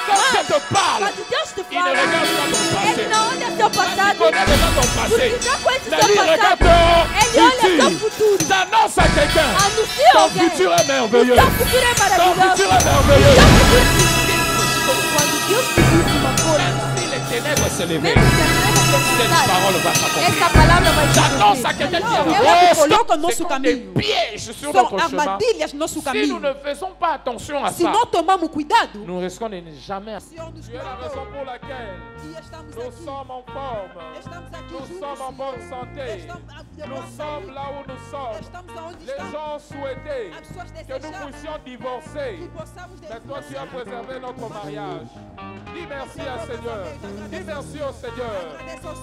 quand Dieu te parle, Quando Deus te il ne fala, regarde pas ton passé. Ele não olha seu Il passado, connaît déjà ton passé. ele já conhece Mais seu lui, il regarde passado. dehors, Ele olha seu futur. futuro. T'annonce à quelqu'un, Anuncia ton alguém. futur est merveilleux. Seu futuro é Ton maravilhoso. futur est merveilleux. Quando Deus te diz uma coisa, Même si les ténèbres se levaient, mesmo que a treva cette se parole va s'accomplir. essa palavra vai se J'annonce à cumprir. quelqu'un qui Eu est coloco no nosso c'est comme des caminho. pièges sur São notre chemin. armadilhas no nosso Si nous caminho. ne faisons pas attention à Se ça, não tomarmos cuidado, nous risquons de ne jamais. o Senhor nos Tu es la raison guardou pour laquelle e estamos nous aqui. sommes en forme. Estamos aqui Nous juntos. sommes en bonne santé. Estamos de Nous boa sommes saúde. là où nous sommes. Estamos aonde Les estamos. gens souhaitaient As pessoas que nous desejavam puissions divorcer. que possamos Mais toi, tu as divorciar. préservé notre mariage. Dis merci à Seigneur. Dis merci au Seigneur.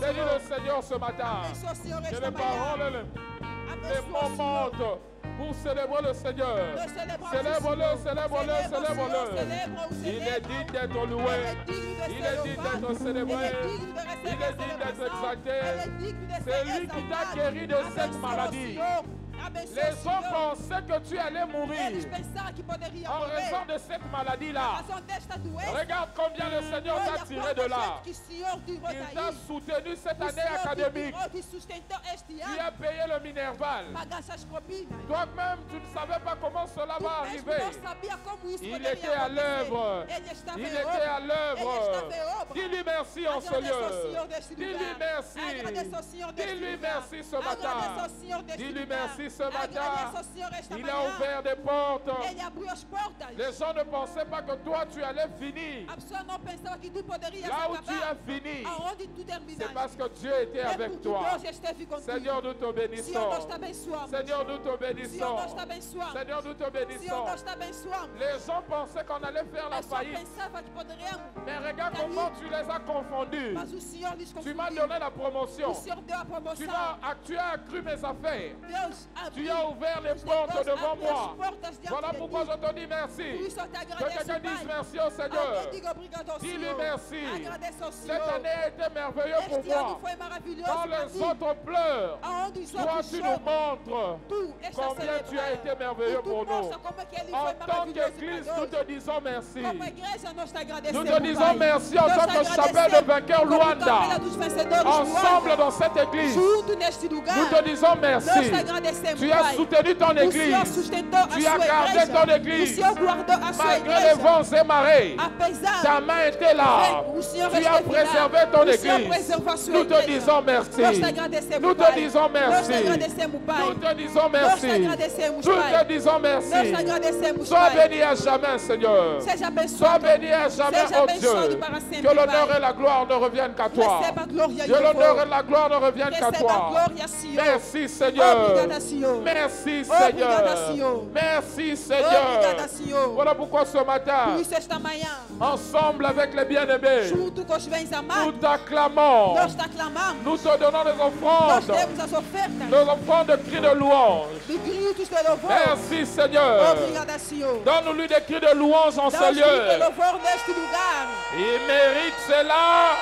Bénis le Seigneur ce matin. Abençoa o Senhor Que esta les manhã. paroles, les Abençoa o moments Senhor. pour célébrer le Seigneur. Nós celebramos o Célèbre-le, Senhor. célèbre-le, Celebra o Senhor, célèbre-le. celebra-o, Il est celebra-o. digne d'être loué. Ele é digno de Il ser est digne louvado. d'être célébré. Ele é digno de receber Il est digne d'être celebração. exalté. Ele é digno de C'est ser lui qui t'a exaltado. guéri de cette Abençoa o maladie. Senhor. Abençoa Les o gens Senhor. pensaient que tu allais mourir Eles pensaram que poderia en morrer. raison de cette maladie-là. A razão desta doença. Regarde combien le Seigneur Olha t'a tiré quanta de là. gente que o Senhor tirou Il daí. t'a soutenu cette O année Senhor te académique. tirou, te sustentou este Tu ano. as payé le Minerval. Pagaste as propinas. Toi-même, tu ne savais pas comment cela Tu va mesmo arriver. não sabia como isso Il poderia était à acontecer. l'œuvre. Ele estava Il em était obra. à Ele l'œuvre. estava em obra. Dis-lui merci en ce Agradeça ao lieu. Senhor deste Dis-lui lugar. merci. Agradeça ao Senhor deste Dis-lui lugar. merci ce Agradeça ao matin. Senhor deste Dis-lui lugar. merci ce Agradeça matin. ao Senhor esta Il a manhã. ouvert des portes. Ele abriu as portas. Les gens ne pensaient pas que toi tu allais finir. A pessoa não pensava que tu poderias Là où tu as acabar. fini, Aonde tu c'est terminaste. parce que Dieu était É avec porque toi. Deus esteve contigo. Seigneur, nous te Senhor, bénissons. nós te abençoamos. Seigneur, nous te Senhor, bénissons. nós te abençoamos. Seigneur, nous te Senhor, bénissons. nós te abençoamos. Les gens pensaient qu'on allait faire la A pessoa faillite. pensava que poderíamos. Mais regarde comment tu les as confondus. Mas o Senhor lhes Tu confundiu. m'as donné la promotion. O Senhor deu a Tu promoção. as accru mes affaires. Deus Tu abriu as ouvert les os portes negócios, devant abriu as moi. portas diante Voilà de pourquoi ti. je te dis Por merci. isso eu te Que agradeço, quelqu'un dise Pai. merci au Seigneur. Alguém diga obrigado ao Dis-lui Senhor. merci. Agradeço ao Cette Senhor. année a été merveilleuse pour Este ano moi. foi maravilhoso Quand para les ti. autres pleurent, Aonde os toi outros tu nous choram, montres tu estás combien tu as été celebrando. merveilleux E tu pour nous. mostra como é que ele En foi tant maravilhoso qu'Église, para nous nós. te disons merci. Como igreja, nós te Nous agradecemos, te disons Pai. merci en Nós tant te que chapelle de agradecemos vainqueurs como Luanda. capela dos vencedores Ensemble Luanda. dans cette église, Junto neste lugar, nous te disons nós te merci. agradecemos, Tu as Pai. soutenu ton O Senhor église. sustentou a Tu sua as gardé igreja. ton O église. Senhor guardou a sua Malgré les igreja. vents et marées, Apesar ta main était là. o Senhor Tu as esteve préservé lá. ton O Senhor église. preservou a sua Nous te igreja. disons merci. Nós te agradecemos, Nous te Pai. disons Nós te merci. agradecemos, Pai. Nous te disons Nós te merci. agradecemos, Nous Pai. te disons Nós te merci. agradecemos, Sois Pai. béni à jamais, Seigneur. Seja Sois abençoado. béni à jamais, Seja oh abençoado Dieu. para sempre, Que l'honneur Pai. et la gloire ne reviennent qu'à toi. Receba a glória e Que o l'honneur louvor. et la gloire ne reviennent qu'à Receba a toi. glória, Senhor. Merci, Seigneur. Obrigada, Senhor. Merci, Obrigada, Seigneur. Senhor. Merci, Seigneur. Obrigada, Senhor. Voilà pourquoi ce matin, Por isso, esta manhã, ensemble avec les bien-aimés, junto com os bens nous amados, t'acclamons. nós te aclamamos. Nous te donnons des Nós offrandes. temos as ofertas Des offrandes de cris de louange. de gritos de louvor. Merci, Seigneur. Obrigada, Senhor. Donne-lui des cris de louange en ce Dá os gritos de lieu. louvor neste lugar. Il mérite cela.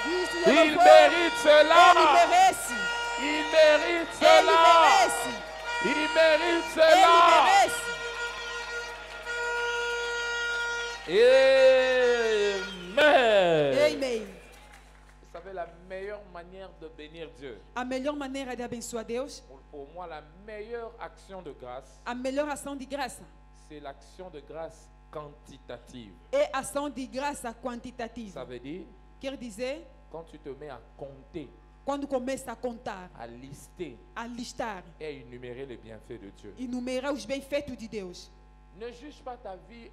Gritos de Il louvor. mérite cela. Ele merece. Il mérite Ele cela. merece. Il mérite Ele cela. merece. Amen. Amen. Vous savez, la meilleure manière de bénir Dieu, A melhor maneira de abençoar Deus, pour moi, la meilleure action de grâce, a melhor ação de graça c'est l'action de grâce quantitative. é ação de graça quantitativa. Ça veut dire, Quer dizer, quand tu te mets à compter, quando começa a contar, à lister a listar, et à énumérer les bienfaits de Dieu. enumerar os bem-feitos de Deus. Ne juge pas ta vie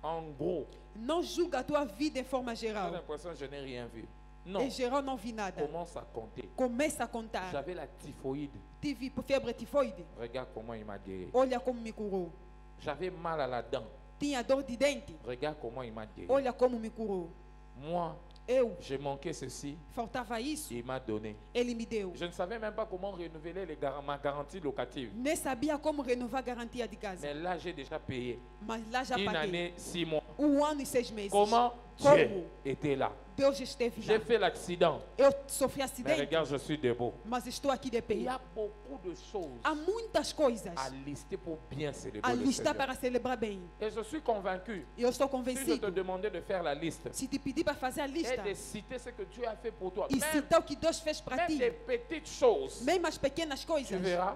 en gros. Não julga a tua vida em forma J'ai geral. l'impression que je n'ai rien vu. Non, Em geral, não vi nada. commence à compter. Começa a contar. J'avais la typhoïde. Tive febre tifoide. Regarde comment il m'a guéri. Olha como me curou. J'avais mal à la dent. Tinha dor de dente. Regarde comment il m'a guéri. Olha como me curou. Moi, Eu j'ai manqué ceci. faltava isso. Il m'a donné. Ele me deu. Je ne savais même pas comment renouveler ma garantie locative. Nem sabia como renovar a garantia de casa. Mais là, j'ai déjà payé. Mas lá já Une paguei. année, 6 mois. ano e 6 meses. Comment Como Dieu était là. Deus esteve J'ai lá. fait l'accident. Eu sofri Mais acidente, regarde, je suis debout. mas estou aqui de Il pé. y a beaucoup de choses Há muitas coisas à lister pour bien célébrer a le listar Seigneur. para celebrar bem. Et je suis convaincu. E eu estou Si je te convencido. demandais de faire la liste Se te pedir para fazer a et lista de citer ce que Dieu a fait pour toi, e même, citar o que Deus fez para même ti, des petites choses, mesmo as pequenas tu coisas, verras,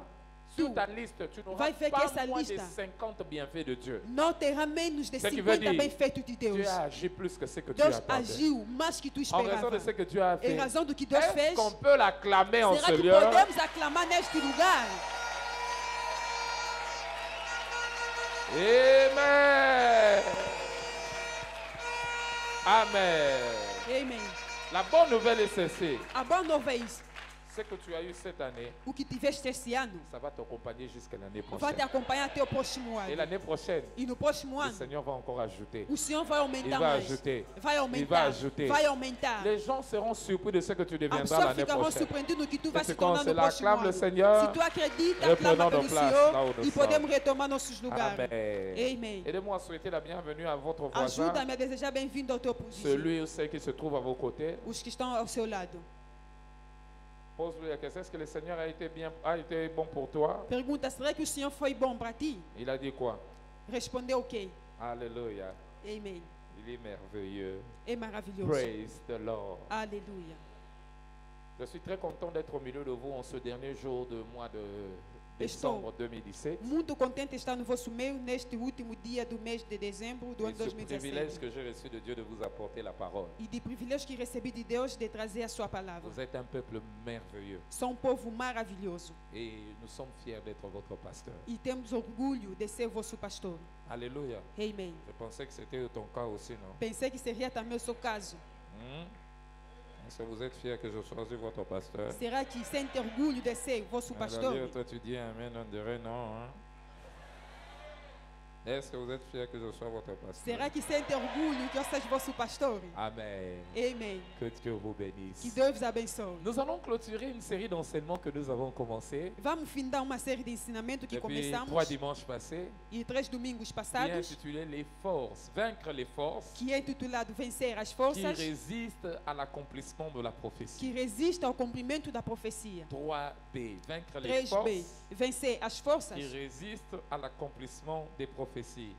sur Tu ta liste, tu n'auras vai ver que pas essa moins de lista 50 bienfaits de Dieu. não terá menos de Ce qui veut 50 dire, bem-feitos de Deus. Dieu a agi plus que ce que tu Deus attendais. agiu mais que tu En raison esperava. de ce que Dieu a Em fait, razão do que Deus est-ce fez, qu'on peut l'acclamer en será ce que lieu? podemos aclamar neste lugar? Amen. Amen. Amém. La bonne nouvelle est celle-ci. A boa nova é isso. Ce que tu as eu cette année, O que tiveste esse ano ça va t'accompagner jusqu'à l'année vai te prochaine. acompanhar até o próximo Et ano. l'année prochaine, E no próximo le ano, Seigneur va encore ajouter. o Senhor vai Il aumentar va mais. ajouter. Vai Il va aumentar. ajouter. Vai aumentar. Les gens seront surpris de ce que tu As deviendras pessoas l'année ficarão prochaine. surpreendidas no que tu Et vai c'est se quand tornar no cela próximo acclame le ano. Seigneur, Se tu acredita, reprenons aclama nos pelo places là où Senhor nous e podemos sommes. retomar nossos lugares. Amen. Amen. Aidez-moi à souhaiter la bienvenue à votre voisin, Ajuda-me a desejar bem-vindo ao teu vizinho. celui ou celle qui se trouve à vos côtés. Os que estão ao seu lado. Pose-lui la question, est-ce que le Seigneur a été bon pour toi? Pergunta, será que o Senhor foi bom para ti? Il a dit quoi? Respondeu o quê? Alléluia. Amém. Il est merveilleux. É maravilhoso. Praise the Lord. Aleluia. Je suis très content d'être au milieu de vous en ce dernier jour du mois de Estou décembre 2017. muito contente de estar no vosso meio neste último dia do mês de dezembro do Et ano ce privilège 2017. que j'ai reçu de Dieu de vous apporter la parole. E de privilégio que recebi de Deus de trazer a sua palavra. Vous êtes un peuple merveilleux Sou um povo maravilhoso et nous sommes fiers d'être votre pasteur. e temos orgulho de ser vosso pastor. Alléluia. Amém. Je pensais que c'était ton cas aussi, non? Pensei que seria também o seu caso. Est-ce que vous êtes fiers que je choisis votre pasteur? Será que sente orgulho de ser vosso pastor? D'ailleurs, toi tu dis amen, on dirait non. Hein? Est-ce que vous êtes fiers que je sois votre pasteur? Será que sente orgulho que eu seja vosso pastor? Amen. Amém. Que Dieu vous Que bénisse. Deus vos abençoe. Nous allons clôturer une série d'enseignements que nous avons commencé Vamos findar uma série de ensinamento que depuis 3 começamos dimanches passés, e 3 domingos qui est passados, intitulé Les forces, vaincre les forces que é intitulado Vencer as qui Forças, résistent à l'accomplissement de la prophétie. que resiste ao cumprimento da profecia. 3B, vaincre les 3B. forces Vencer as forças qui résistent à l'accomplissement des prophéties.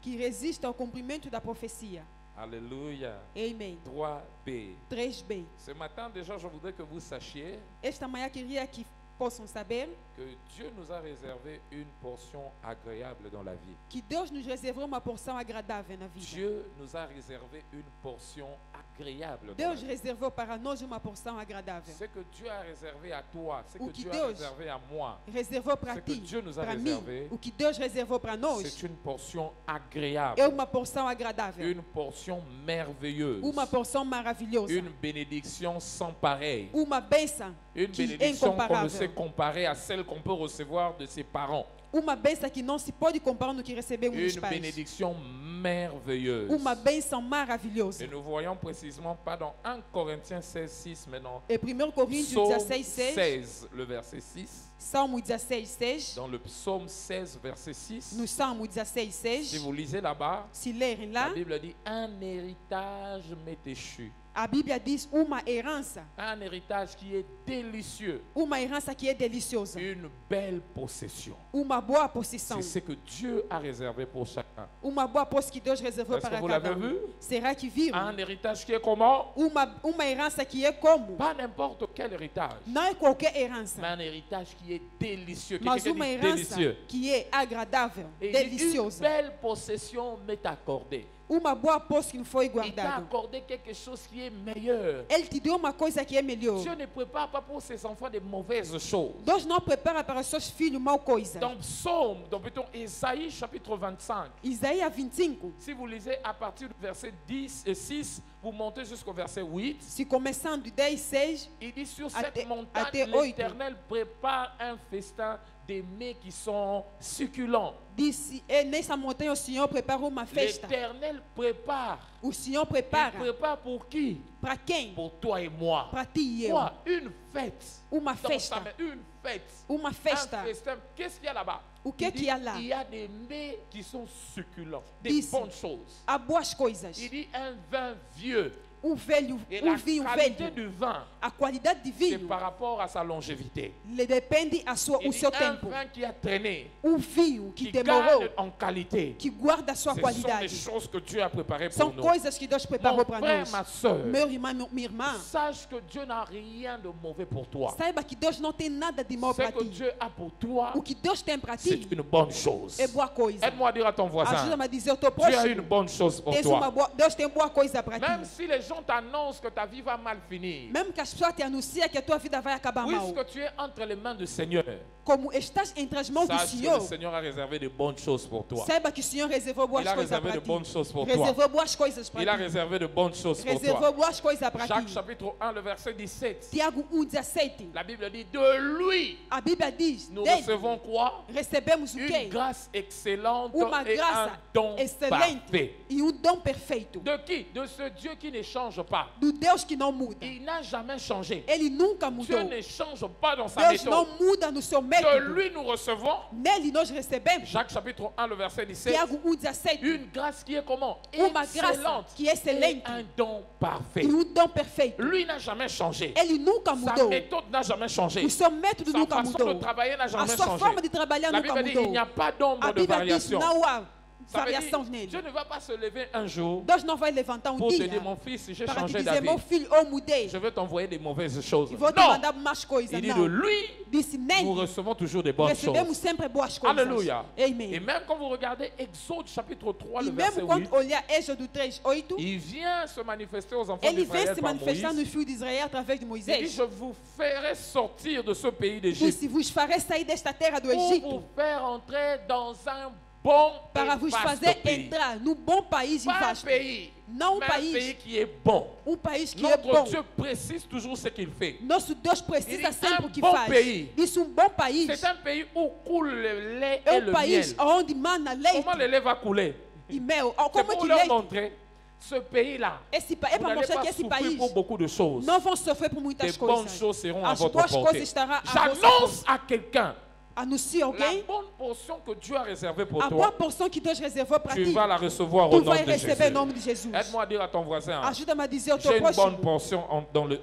que resistem ao cumprimento da profecia. Alléluia. Amém. 3B. 3B. Ce matin déjà, je voudrais que vous sachiez Esta manhã queria que possam saber que Dieu nous a réservé une portion agréable dans la vie. que Deus nos reservou uma porção agradável na vida. Dieu nous a réservé une portion agréable dans la Deus vie. reservou para nós uma porção agradável. Ce que Dieu a réservé à toi, ce O que que Dieu a Deus réservé à moi, Reservou para Ce que ti, Dieu nous a para mim, réservé, o que Deus reservou para nós c'est une portion agréable, é uma porção agradável, une portion merveilleuse, uma porção maravilhosa, une bénédiction sans pareil, uma bênção une que é bénédiction qu'on ne sait incomparável, comparer à celle qu'on peut recevoir de ses parents, uma bênção que não se pode comparar no que recebemos dos une pais, bénédiction merveilleuse. uma bênção maravilhosa. Et nous voyons précisément pas dans 1 Corinthiens 16, 6, mais dans E 1 Coríntios Psaume 16, 6, 16, le verset 6. Salmo 16, 6, Dans le psaume 16, verset 6, no Salmo 16, si 6, vous lisez là-bas, se lerem la lá, Bible dit un héritage m'est échu. a Bíblia diz uma herança Un héritage qui est délicieux, que é deliciosa, une belle possession. uma boa posição, C'est ce que Dieu a réservé pour chacun. uma boa posse que Deus reservou Est-ce que para vous cada l'avez vu? Será que viram? Un héritage qui est comment? Uma herança que é como? Pas n'importe quel héritage, Não é qualquer herança, mais un héritage qui est délicieux. mas Quelqu'un uma dit herança délicieux. que é agradável, Et il dit, une deliciosa. belle possession m'est accordée. Uma boa posse que não foi Il t'a guardada. accordé quelque chose qui est meilleur. Ele te deu uma coisa que é melhor. Dieu ne prépare pas pour ses enfants de mauvaises choses. Deus não prepara para seus filhos mal coisa. Dans Psaume, dans plutôt Ésaïe chapitre 25, Isaías 25, si vous lisez à partir du verset 10 et 6, vous montez jusqu'au verset 8, se começando 10, 6, il dit sur Até- cette montagne, até 8. l'Éternel prépare un festin des mets qui sont succulents. Disse, e nessa montanha o Senhor preparou uma festa. L'Éternel prépare. O Senhor Il prepara. prépare pour qui? Para quem? Pour toi et moi. Para ti e eu. Quoi? Une fête. Uma Dans festa. sa main, une fête. Uma festa. Un festin. Qu'est-ce qu'il y a là-bas? O que Il que dit, há lá? il y a des mets qui sont succulents, des Disse, bonnes choses. há boas coisas. Il dit un vin vieux. E Et la vinho qualité velho. du vin, A qualidade de c'est vinho par rapport à sa longévité. lhe depende Il o dit seu un tempo. vin qui a traîné, Vinho que qui demorou, garde en qualité. que guarda a sua Ce sont des qualidade. choses que Dieu a préparées pour São nous. coisas que Deus preparou Mon para frère, nós. ma soeur, Meu irmão, minha irmã, sache que Dieu n'a rien de mauvais pour toi. saiba que Deus não tem nada de mal Ce para que ti. Dieu a pour toi, O que Deus tem para c'est ti une bonne chose. é boa coisa. Aide-moi à dire à ton voisin, Ajuda-me a dizer ao teu Dieu a une próximo. bonne chose pour Tens toi. Deus tem boa coisa para Même ti. si les gens t'annoncent que ta vie va mal finir, Mesmo que as pessoas te anunciem que a tua vida vai acabar mal. puisque tu es entre les mains du Seigneur, Como estás entre as mãos do sache que le Senhor, Seigneur a réservé de bonnes choses pour toi. saiba que o Senhor reservou boas Il a coisas réservé para de ti. bonnes choses pour toi. Reservou boas coisas Il a para ti. réservé de bonnes choses pour Reservou toi. boas coisas para Jacques ti. chapitre 1, le verset 17. Tiago 1,17. La Bible dit, de lui, A Bíblia diz, nous dele recevons quoi? recebemos o Une quê? grâce excellente Uma et un graça don excelente parfait. e dom perfeito. De qui? De ce Dieu qui ne change pas. Do Deus que não muda. Il n'a jamais changé. Ele nunca Dieu mudou. ne change pas dans sa Deus não méthode. muda no seu De método. lui, nous recevons, Nele nós recebemos, Jacques chapitre 1, le verset 17, Tiago 1,17, une grâce qui est comment? uma graça Excellente. que é Et excelente un don parfait. e dom perfeito. Lui n'a jamais changé. Ele nunca Sa mudou. méthode n'a jamais changé. O seu método Sa nunca façon mudou. de travailler n'a A jamais sua changé. forma de trabalhar La nunca Bible dit il n'y mudou. a pas d'ombre A de Bíblia diz variation. não há Ça veut variação dire, nele. Dieu ne va pas se lever un jour Deus não vai levantar pour te dia dire mon fils, j'ai para te changé dizer, d'avis. meu filho, eu mudei Je veux t'envoyer des mauvaises choses. e vou te Non! mandar mais coisas. Il dit de Não. lui, Disse nous nele, recevons toujours des bonnes recebemos choses. sempre boas coisas. Alléluia. Et Amém. même quand vous regardez Exode chapitre 3, E le verset mesmo quando 8, olhar Êxodo 3:8, il vient se manifester aux enfants ele vem d'Israël se par manifestar Moïse. nos filhos de Israel através de Il dit, Moisés. je vous ferai sortir de ce pays d'Égypte Disse, vos farei sair desta terra do pour vous Egito faire entrer dans un bon para et vos vaste fazer pays. entrar num bom país e Pas un vasto. pays, Não mais un país. pays qui est bon. País que é Notre bom. Dieu précise toujours ce qu'il fait. Nosso Deus Ele precisa é sempre o que bom faz. país. Disse bom país. C'est un pays où coule le lait É et le país miel. onde mana leite Comment le lait va couler? e mel. C'est Como pour que leur leite? montrer ce pays-là. É Vous para n'allez mostrar pas que esse souffrir país pour beaucoup de choses. não vão sofrer por Des muitas bonnes coisas. choses seront à As votre boas portée. coisas estarão à vossa J'annonce à quelqu'un Anuncie la alguém bonne portion que Dieu a réservée pour a boa toi. porção que Deus reservou para Tu ti. vas la recevoir au Tu nom vai de receber em Jésus. nome de Jesus. Aide-moi à dire à ton voisin, Ajuda-me a dizer ao j'ai teu une bonne próximo. portion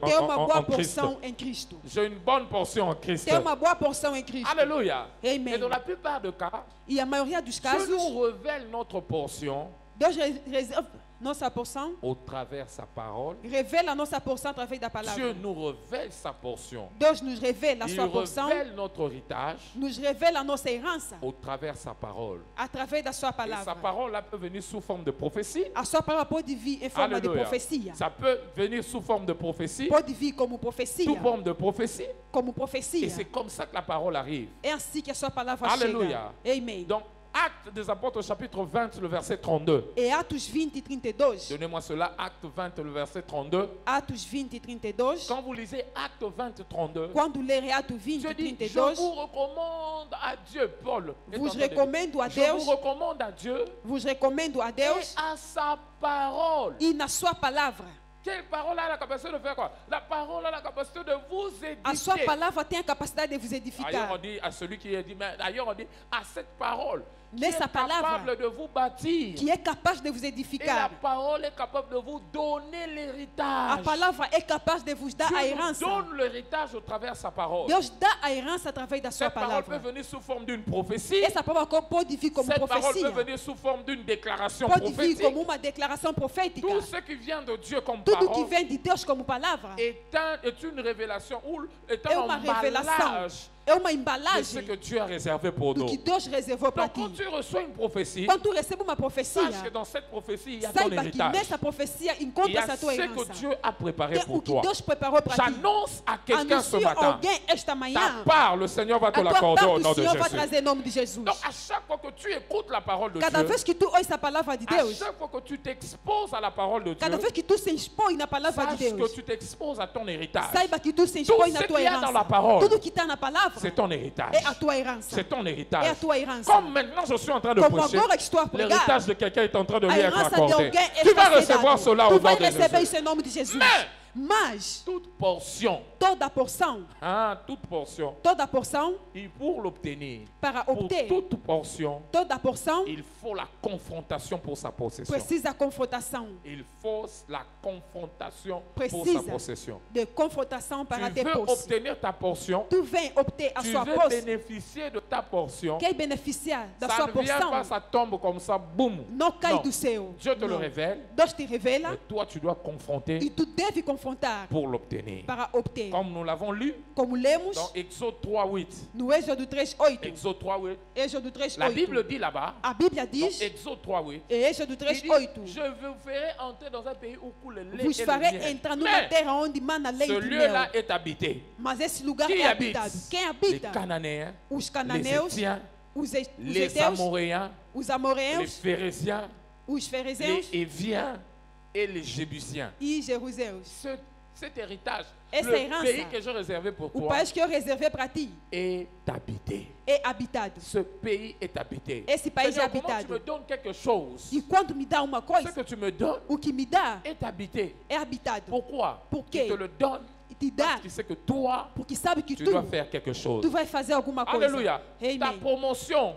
Tem uma boa en Christ. porção em Cristo. J'ai une bonne portion en Christ. Tem uma boa porção em Cristo. Alléluia. Amen. Et dans la plupart des cas, E a maioria dos Dieu casos, nous révèle notre portion Deus reserva nossa porção, au travers sa parole. revela a nossa porção através da palavra. Dieu nous révèle sa portion. Deus nos revela a Il sua porção, révèle notre héritage nos revela a nossa herança au travers sa parole. através da sua Et sa palavra. parole là, peut venir sous forme de prophétie. A sua palavra pode vir em forma de Alléluia. profecia. Ça peut venir sous forme de prophétie, Pode vir como profecia. sous forme de prophétie. Como Et profecia. c'est comme ça que la parole arrive. É assim que a sua palavra Alléluia. chega. Amém. Donc, Actes des Apôtres, chapitre 20, le verset 32. E Atos 20 e 32. Donnez-moi cela, Acte 20, le verset 32. Atos 20 e 32. Quand vous lisez Acte 20, 32, Quando lerem Atos 20 Dieu e dit, je 32, vous recommande à Dieu, Paul. est en vos train de dire, recomendo a je Deus, vous recommande à Dieu vos recomendo a et Deus à sa parole. e na sua palavra. Quelle parole a la capacité de faire quoi? La parole a la capacité de vous A sua édifier. palavra tem a capacidade de vos Ailleurs edificar. on dit à celui qui est dit, mais ailleurs on dit à cette parole qui est Nessa palavra, capable de vous bâtir. Que é capaz de vos Et la edificar. parole est capable de vous donner A l'héritage. palavra é capaz de vos dar a Dieu nous herança. donne l'héritage au travers de sa parole. Deus dá a herança através da sua Cette parole peut palavra. venir sous forme d'une prophétie. Essa palavra pode vir como Cette parole profecia. peut venir sous forme d'une déclaration Pode vir prophétique. como uma declaração profética. Tout ce qui vient de Dieu comme Tudo que parole vem de Deus como palavra est une révélation ou est é un uma revelação. emballage É uma de ce embalagem que Dieu a réservé pour do nous. que Deus reservou para Donc quand ti. tu reçois une prophétie, Quando tu recebe uma profecia, sache que dans cette prophétie, il y a ton saiba que héritage. nessa profecia Il y encontra a essa ce tua que herança. Dieu a préparé Tem o pour que toi. Deus preparou para ti. J'annonce à quelqu'un ce Anuncio matin, alguém esta ta manhã. part, le Seigneur va te A tua l'accorder au parte nom o de Senhor vai Jésus. trazer em nome de Jesus. Donc à chaque fois que tu écoutes la parole de Cada Dieu, vez que tu ouves a palavra de à Deus, chaque fois que tu t'exposes à la parole de Dieu, cada vez que tu se expõe na palavra de sache que Deus, tu t'exposes à ton héritage. saiba que tu se Tout expõe ce na tua qu'il y a dans la herança. parole, Tudo que está na palavra C'est ton héritage. é a tua herança. C'est ton É a héritage. tua herança. Comme maintenant je suis en train de Como prêcher, agora que estou a pregar, l'héritage de quelqu'un est en train de lui a être herança de accordé. alguém Tu vas está recevoir sendo cela dado. au Tu nom vai de receber Jésus. isso em nome de Jesus. Mais toute portion, toda porção, toute portion, et pour l'obtenir, para pour obter toute portion, toda porção, il faut la confrontation pour sa possession. precisa confrontação. Il faut la confrontation pour sa Precisa possession. de confrontação para Tu ter veux posse. obtenir ta portion, Tu vem obter a tu sua veux posse. bénéficier de ta portion. Quer beneficiar da Ça sua ne vient porção, pas, ça tombe comme ça, boum. não cai Non. do céu. Dieu te le Não. révèle, Deus te revela mais toi tu dois confronter e tu deve confrontar pour l'obtenir. para obter. Comme nous l'avons lu Como lemos dans Exode 3:8. no Êxodo 3:8. Exode 3:8. Êxodo La Bible 3:8. dit là-bas, A Bíblia dans diz, Exode 3:8, em Êxodo il dit, 3:8, je vous ferai entrer dans un pays où coule le lait vos et le farei miel. entrar numa Mais terra onde mana leite ce e lieu-là mel. est habité. Mas esse lugar Qui é habite? habitado. Quem Les habita? Cananéens, Os les cananeus, Étiens, os les heteus, Amoréens, os les amoreus, Phérésiens, os les fariseus Éviens et les Jébusiens. e jeruseus. Cet héritage, Essa le herança, pays que j'ai réservé pour O toi, país que eu reservei para ti est habité. é habitado. Ce pays est habité. Esse país é C'est-à-dire, comment tu habitado. me donnes quelque chose, E quando me dá uma ce coisa, que tu me donnes o que me dá est habité. é habitado. Pourquoi? Por Il quê? te le donne E te parce dá qu'il sait que toi, porque sabe que tu tu dois faire quelque chose. vai fazer alguma coisa. Alléluia. Ta Amen. promotion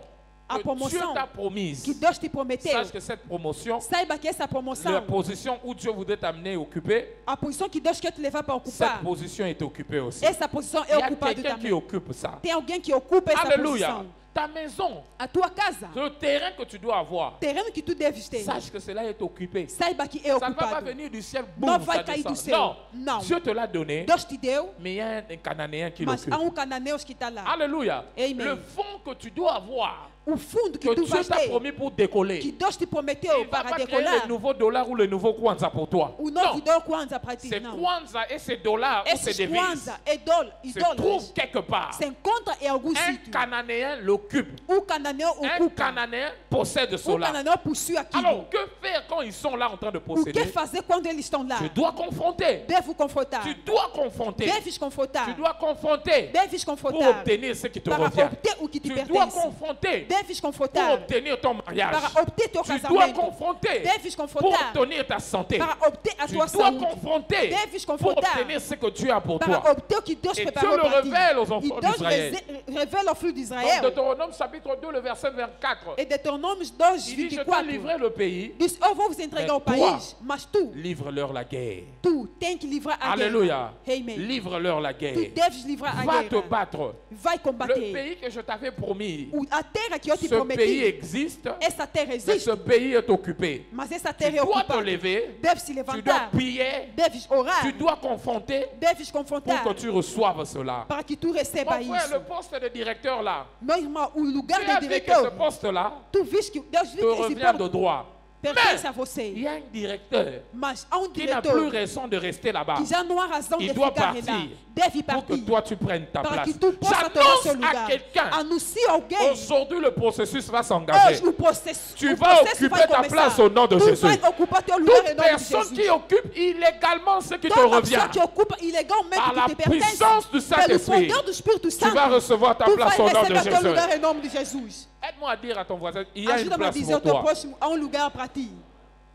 A que promoção Dieu t'a promise, que Deus te prometeu, sache que cette promotion, saiba que essa la promoção, position où Dieu voudrait t'amener occuper, a posição que Deus quer te levar para cette ocupar, position est occupée aussi. essa posição Il é y a ocupada quelqu'un qui também. occupe ça. Tem alguém que ocupa essa Alléluia. posição. Ta maison, A tua casa, le terrain que tu dois avoir, terreno que tu deves ter, sache que cela est occupé. saiba que é Ça ne va pas ocupado. venir du ciel, Não boum, vai ça cair do descend. céu. Non, Não. Dieu te l'a donné, Deus te deu, mais il y a un Cananéen qui mas l'occupe. há cananeu que está lá. Alléluia. Amen. Le fonds que tu dois avoir, O fundo que que tu Dieu vais t'a ter, promis pour décoller, que Deus te il prometeu ne va para pas créer decolar, le nouveau dollar ou le nouveau kwanza pour toi. o Non, novo dólar Kwanza para ti. c'est Não. kwanza et ces dollars ou ces Esses devises Kwanza e dólares se trouvent quelque part. se encontra em algum Un sítio. Cananéen l'occupe. O cananeu Un ocupa. Cananéen possède O cela. cananeu possui aquilo. Alors, que faire quand ils sont là en train de O que posséder? fazer quando eles estão lá? Tu dois confronter. Devo confrontar. Tu dois confronter. Deves confrontar. Tu dois confronter Deves pour confrontar. obtenir ce qui te Para revient. obter o que te Tu dois pertence. confronter Deves pour confrontar. obtenir ton mariage. Para obter teu Tu dois casamento. confronter Deves pour confrontar. obtenir ta santé. Para obter a Tu tua dois saúde. confronter Deves pour confrontar. obtenir ce que Dieu a pour Para toi. obter o que Deus Et preparou Dieu le para ti. révèle aux E enfants Deus d'Israël. revela ao filho de Dans Israel. Deutéronome chapitre 2, le verset 24. E Deuteronômio 2, Il dit, je t'ai 24. livré le pays, Diz, eu vou vos entregar o Mais toi, país, mas tu livre-leur la guerre. tem que livrar a Alléluia. guerra. Amen. Livre-leur la Tu guerre. deves livrar a Va te guerra. battre. Vai Le combater. pays que je t'avais promis, A terra que eu te ce pays prometi, existe, essa terra mais existe, ce pays est occupé. mas essa Tu terra é dois te ocupada. lever, Deves se tu dois levantar, prier, deves orar, tu dois confronter deves pour confrontar que tu reçoives cela. para que tu receba Mon frère, le isso. poste de directeur là, Meu irmão, o tu lugar as do vu que ce diretor, poste-là tu viste que Deus te viu que esse revient de povo droit. pertence a Il você, y a un directeur mas há qui n'a plus diretor raison de rester là-bas que já não há razão Il de doit ficar partir lá. Deve pour que partir toi tu prennes ta para place. que tu possa tomar seu J'annonce à lugar. quelqu'un, Anuncie alguém. aujourd'hui le processus va s'engager. Hoje o processo, Tu o vas processo occuper vai ta começar. place au nom de Tu Jésus. vai ocupar teu lugar em Toute nome de personne Jesus. qui occupe illégalement ce qui te Toda revient, pessoa que ocupa ilegalmente par o que la te pertence, puissance du pelo Saint-Esprit, poder do Espírito tu Santo, vas recevoir ta tu place vai au nom de receber teu Jésus. lugar em nome de Jesus. Aide-moi à dire à ton voisin, il y a une Ajuda-me a place dizer ao pour teu toi. próximo, há lugar para ti.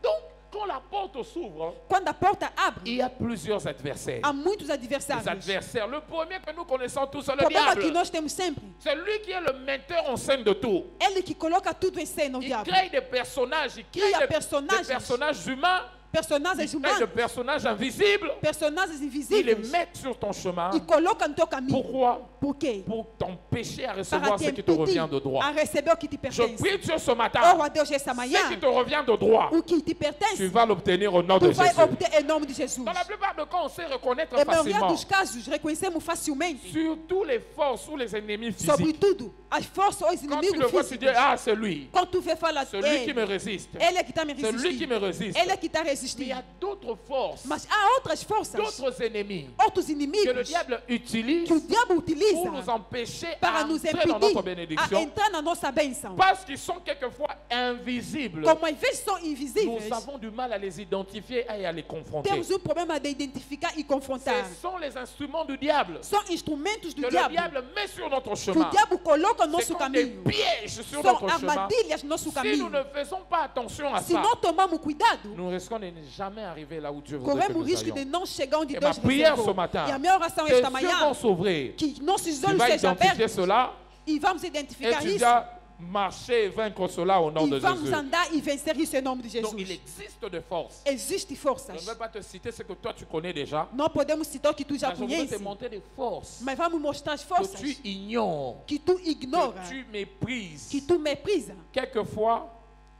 Donc, quand la porte s'ouvre, Quando a porta abre, il y a plusieurs adversaires. há muitos Les adversários. adversaires. Le premier que nous connaissons tous, c'est O le problema que diable. nós temos sempre, C'est lui qui est le metteur en scène de tout. ele que coloca tudo em cena, o Il diabo. crée des personnages, il crée Cria des personagens. personnages humains, Personagens il crée des humanos, personnages invisibles. personagens Il les invisíveis, met sur ton chemin. e coloca no teu caminho. Pourquoi? Por quê? Pour t'empêcher à Para recevoir te ce qui te revient de impedir droit. a receber o que te Je pertence. prie Dieu ce matin. Oh, a Deus, essa manhã, Ce qui te revient de droit, o que te pertence, tu vas l'obtenir au nom de tu vai Jésus. obter em nome de Jesus. Dans la plupart des cas, on sait reconnaître Na maioria facilement. dos casos, reconhecemos facilmente, Surtout les forces ou les ennemis physiques. sobretudo, as forças ou os Quand tu le inimigos vois, tu dis, físicos. ah, c'est lui. Quando tu vê, fala, Celui qui me ele résiste. é que está me Celui qui resistindo. me résiste. Ele é que está Tu vai Mais il existir. y a d'autres forces, Mas há outras forças, d'autres ennemis outros que le inimigos diable utilise que o diabo pour utiliza nous empêcher para à nos entrer dans notre impedir a bénédiction. entrar na nossa bênção. Parce qu'ils sont quelquefois invisibles. Como às vezes são Nous invisíveis, avons du mal à les identifier et à les confronter. temos problema de identificar e confrontar. Ce sont les instruments du diable São instrumentos que do le diabo diable met sur notre que o chemin. diabo coloca no C'est nosso comme des caminho. pièges sur São notre chemin. armadilhas no nosso Si nous caminho. ne faisons pas attention à Se ça, não tomarmos cuidado, nous risquons de ne jamais arriver là où Dieu voudrait que corremos o nous risco de allions. não chegar onde Et Deus ma prière ce reservou. matin, E a minha oração tes esta yeux manhã, vont s'ouvrir. que nossos Tu olhos vas sejam identifier abertos cela e vamos et identificar tu isso. vas marcher et vaincre cela au nom E de vamos Jésus. andar e vencer isso em nome de Donc il Jesus. existe des forces. Existem Je forças. ne vais pas te citer ce que toi tu connais déjà. Não podemos citar o que tu já Mais je voudrais te conheces, montrer des forces mas vamos mostrar as que forças tu ignores, que tu que ignoras, tu méprises. que tu meprisas. Quelquefois,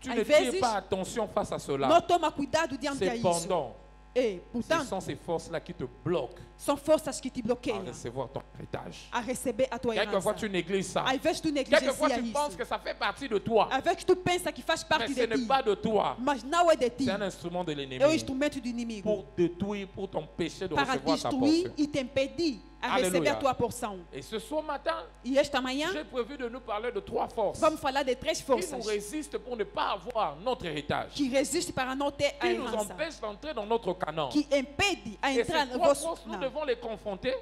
tu Às ne vezes, tires pas attention face à cela. Não toma cuidado diante a isso. Cependant, E, ce portanto, sont ces forces-là qui te bloquent são forças que te à bloqueiam recevoir ton héritage. a receber a tua Quelquefois, herança. tu négliges ça. Às vezes tu Quelquefois, negligencia tu penses isso. que ça fait partie de toi. Às vezes tu pensa que faz Mais parte ce de n'est ti, pas de toi. mas não é de ti. C'est un instrument de É o l'ennemi instrumento do inimigo pour détruire, pour t'empêcher de para recevoir ta destruir portion. e te impedir a Aleluia. receber a tua porção. Et ce soir matin, E esta manhã j'ai prévu de nous parler de trois forces vamos falar de três qui nous forças résistent pour ne pas avoir notre héritage, que resistem para não ter a qui nous herança, empêchent d'entrer dans notre canon. que impede a Et entrar ces no trois vosso. forces, nous Não. devons les confronter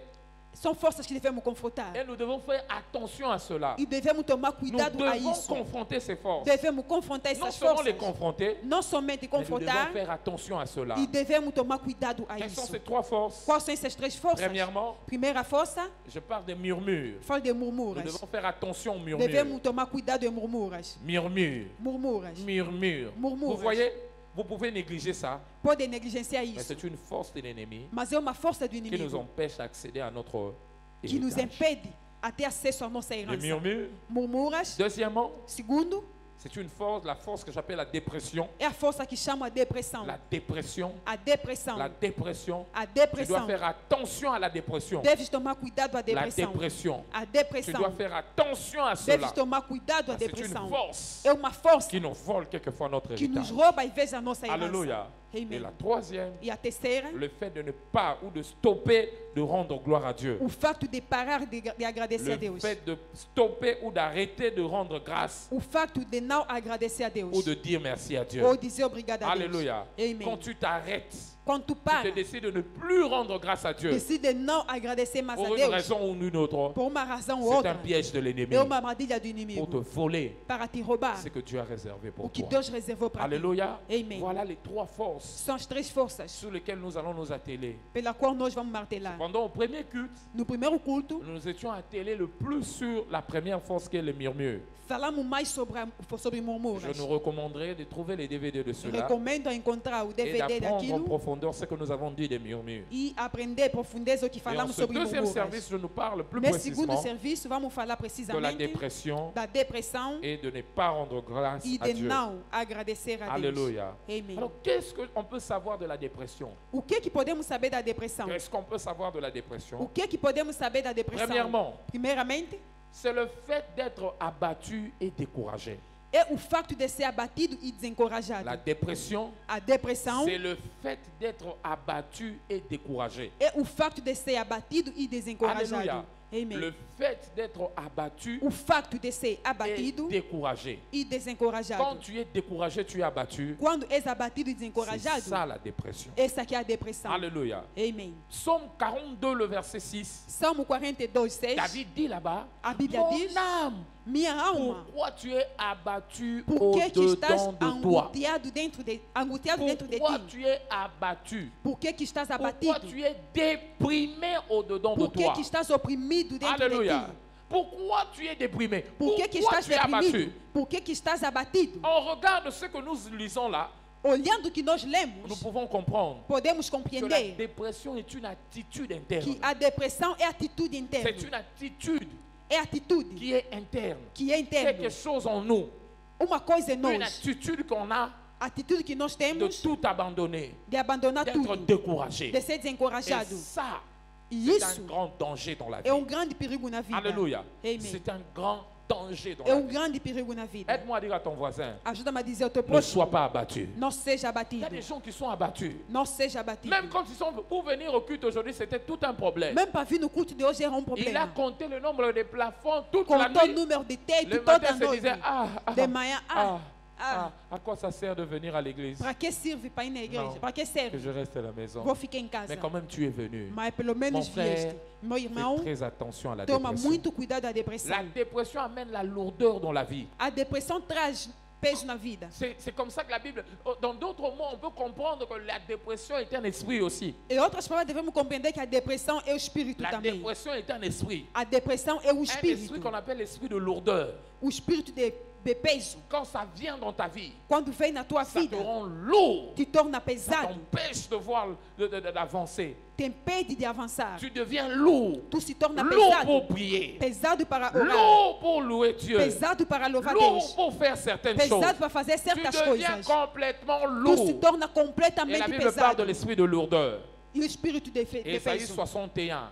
São forças que devemos confrontar et nous devons faire attention à cela. e devemos tomar Nous cuidado a devons isso. confronter ces forces. Devemos confrontar Non essas seulement les forças, confronter, não somente mais nous devons confrontar faire attention à cela. e devemos tomar cuidado a Quelles sont isso. ces trois forces? Quais são essas três forças? Premièrement, Primeira força, je parle des murmures. fala de Nous murmuras. devons faire attention aux Devemos murmures. tomar cuidado em murmuras. Murmures. Murmuras. Murmures. Murmures. Vous voyez, vous pouvez négliger ça, Podem negligenciar mais isso. c'est une force de l'ennemi Mas é uma força do qui nous inimigo empêche d'accéder à notre que nos héritage. impede a ter acesso à nossa Les herança. murmures. Murmuras. Deuxièmement, Segundo, c'est une force, la force que j'appelle la dépression. é a força que chama a depressão. La dépression. A depressão. La dépression. A Tu dois depressão. faire attention à la dépression. Deves tomar cuidado à La depressão. dépression. A Tu depressão. dois faire attention à Deves cela. tomar cuidado à C'est une depressão. force É uma força qui nous vole quelquefois notre que nos héritage. rouba às vezes a nossa herança. Alléluia. Et Amen. la troisième, E a terceira, le fait de ne pas ou de stopper de rendre gloire à Dieu. o facto de parar de agradecer a Le Deus. fait de stopper ou d'arrêter de rendre grâce O facto de não agradecer a Deus. ou de dire merci à Dieu. Ou dizer obrigado a Deus. Alléluia. Amen. Quand tu t'arrêtes, Quando tu tu para, te décides de ne plus rendre grâce à Dieu decide não agradecer mais a pour une Deus, raison ou une autre, por uma razão ou c'est outra, un piège de l'ennemi é uma armadilha do pour te inimigo voler para te roubar ce que Dieu a réservé o pour que toi. Deus reservou para ti. Alléluia. Amen. Voilà les trois forces São as três forças sur lesquelles nous allons nous atteler. pela qual nós vamos martelar. Pendant au premier culte, No primeiro culto, nous étions attelés le plus sur la première force qui est le murmure. falamos mais sobre murmuras. Je nous recommanderais de trouver les DVD de cela Recomendo encontrar o et DVD d'apprendre en daquilo profondeur ce que nous avons dit des murmures. e aprender profundeza o que Et en falamos ce sobre deuxième murmuras. service, je nous parle plus Nesse segundo précisément serviço, vamos falar de la precisamente dépression da depressão et de ne pas rendre grâce e à de Dieu. não agradecer a Deus. Alléluia. Amen. Alors, qu'est-ce qu'on peut savoir de la dépression? O que podemos saber da depressão? Qu'est-ce qu'on peut savoir de la O dépression? que podemos saber da depressão? Premièrement, Primeiramente, c'est le fait d'être abattu et découragé. é o facto de ser abatido e desencorajado. La dépression, A depressão c'est le fait d'être abattu et découragé. é o facto de ser abatido e desencorajado. Alléluia. Amen. Le fait d'être abattu O facto de ser et abatido découragé. e Quand desencorajado. tu es découragé, tu es abattu. Quando és abatido e C'est desencorajado, ça la dépression. essa aqui é a depressão. Alléluia. Amen. Psaume 42, le verset 6. Salmo 42, 6. David dit là-bas, A Bíblia mon diz: âme, minha alma, pourquoi tu es abattu por que que estás au-dedans de toi? angustiado dentro de Pourquoi ti? tu es abattu? Por que que estás Pourquoi abatido? tu es déprimé au-dedans de Por que toi? que estás oprimido dentro de Alléluia. ti? Pourquoi tu es déprimé? Por que que Pourquoi estás tu es abattu? deprimido? Por que que estás abatido? On regarde ce que nous lisons là, Olhando o que nós nous lemos, pouvons comprendre podemos que la compreender dépression est une attitude interne. que a depressão é atitude C'est interna. une attitude É atitude qui est interne. que é interna. Quelque chose en nous. Uma coisa é Une nós. attitude qu'on a Atitude que nós de temos tout abandonner, de abandonar d'être tudo, découragé. de ser Et desencorajado. ça, E c'est un isso grand danger dans la vie. é um grande perigo na vida. Alléluia. Amen. C'est un grand danger dans é la um vie. grande perigo na vida. Aide-moi à dire à ton voisin, Ajuda-me a dizer ao teu ne próximo, sois pas abattu. não seja Il y a abatido. des gens qui sont abattus. Não seja abatido. Même quand ils sont pour venir au culte aujourd'hui, c'était tout un problème. Mesmo para vir no culto de hoje era um Il a problema. compté le nombre de plafonds toute la Contou o nuit. número de teito Le toda matin, a se noite. disait, De manhã, à quoi ça sert de venir à l'église? para que serve para ir na igreja? Não. Para que Que serve? je reste à la maison. Vou ficar em casa. Mais quand même, tu es venu. Mas pelo menos Mon frère, vieste. Meu irmão, Fais très attention à la toma dépression. muito cuidado da depressão. La dépression amène la lourdeur dans la vie. A depressão traz peso na vida. C'est comme ça que la Bible, dans d'autres mots, on peut comprendre que la dépression est un esprit aussi. Em outras palavras, devemos compreender que a depressão é o espírito La também. dépression est un esprit. A depressão é o Un espírito. esprit qu'on appelle l'esprit de lourdeur. O espírito de peso. Quand ça vient dans ta vie, Quando vem na tua ça te vida, rend lourd. te torna Ça pesado. t'empêche de voir, d'avancer. Te impede de avançar. Tu deviens lourd. Tu se torna Lourd pesado. pour prier. Pesado para orar. Lourd pour louer Dieu. Pesado para louvar Lourd Deus. pour faire certaines choses. Pesado para fazer Tu certas deviens coisas. complètement Tu se lourd. torna Et completamente la Bible parle de pesado. l'esprit de lourdeur. E o espírito de Ésaïe peso. 61.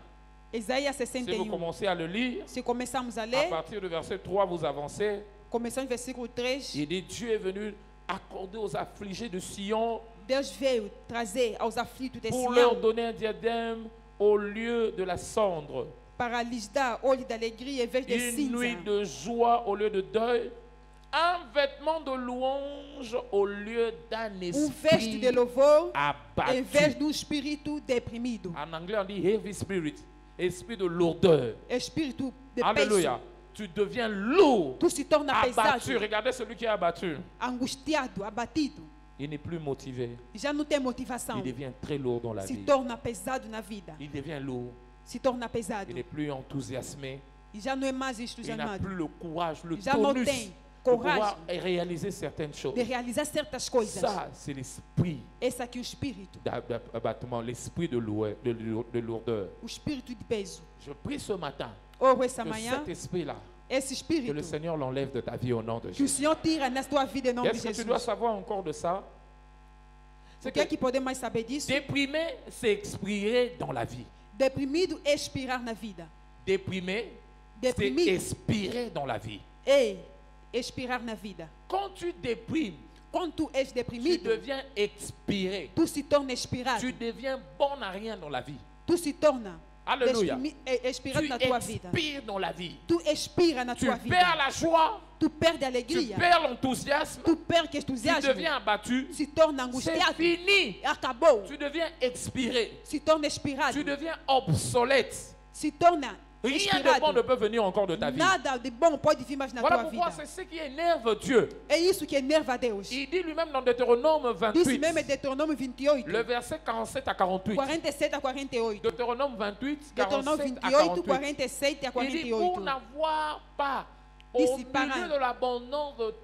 Isaías Si vous 61. commencez à le lire, Se começarmos a à ler, partir du verset 3, vous avancez. começando no versículo 3, Il dit, Dieu est venu accorder aux affligés de Sion Deus veio trazer aos aflitos de pour leur Sião donner un diadème au lieu de la cendre, para lhes dar óleo de alegria em vez de une nuit cinza, de joie au lieu de deuil, un vêtement de louange au lieu d'un veste de esprit louvor em vez abattu. de espírito deprimido, En anglais, on dit heavy spirit, esprit de lourdeur. espírito de Alléluia. peso. Tu deviens lourd, Tu se torna abattu. pesado, Regardez celui qui est abattu. angustiado, abatido, Il n'est plus motivé. já não tem motivação, Il devient très lourd dans la se vie. torna pesado na vida, Il devient lourd. se torna pesado, Il n'est plus enthousiasmé. e já não é mais Il n'a entusiasmado, plus le courage, le já não tonus tem de pouvoir coragem réaliser certaines choses. de realizar certas coisas. Ça, c'est l'esprit Esse aqui é o espírito, d'abattement, l'esprit de lourdeur. o espírito de peso. Je prie ce matin Oro essa que manhã, cet esprit-là, esse que espírito, le Seigneur l'enlève de ta vie au nom de que o Jésus. Senhor tira na tua vida em nome de Est-ce que tu Jesus. dois savoir encore de ça? O que é que podemos mais saber disso? Déprimer, c'est expirer dans la vie. Deprimido é expirar na vida. Déprimer, c'est Déprimido expirer dans la vie. é expirar na vida. Quand tu déprimes, Quando tu és tu deprimido, deviens expiré. tu se torna expirado. Tu deviens bon à rien dans la vie. Tu se torna Alléluia. expirado Tu na tua vida. expires dans la vie. Tu expira na Tu tua perds vida. la joie, Tu perde a tu alegria. perds l'enthousiasme, Tu perde tu entusiasmo. deviens abattu. Se torna C'est angustiado. fini. Acabou. Tu deviens expiré. Se torna expirado. Tu deviens obsolète. Se torna Rien de bon ne expirado. peut venir encore de ta vie. Nada de bom pode vir mais na Voilà tua pourquoi vida. c'est ce qui énerve Dieu. É isso que enerva a Deus. Il dit lui-même dans Deutéronome Disse 28, mesmo em Deuteronômio 28, le verset 47 à 48. 47 a 48. Deutéronome 28, Deuteronômio 47 à 28, 48. 47 a Il dit, pour 48. n'avoir pas au Disse para- milieu de l'abondance de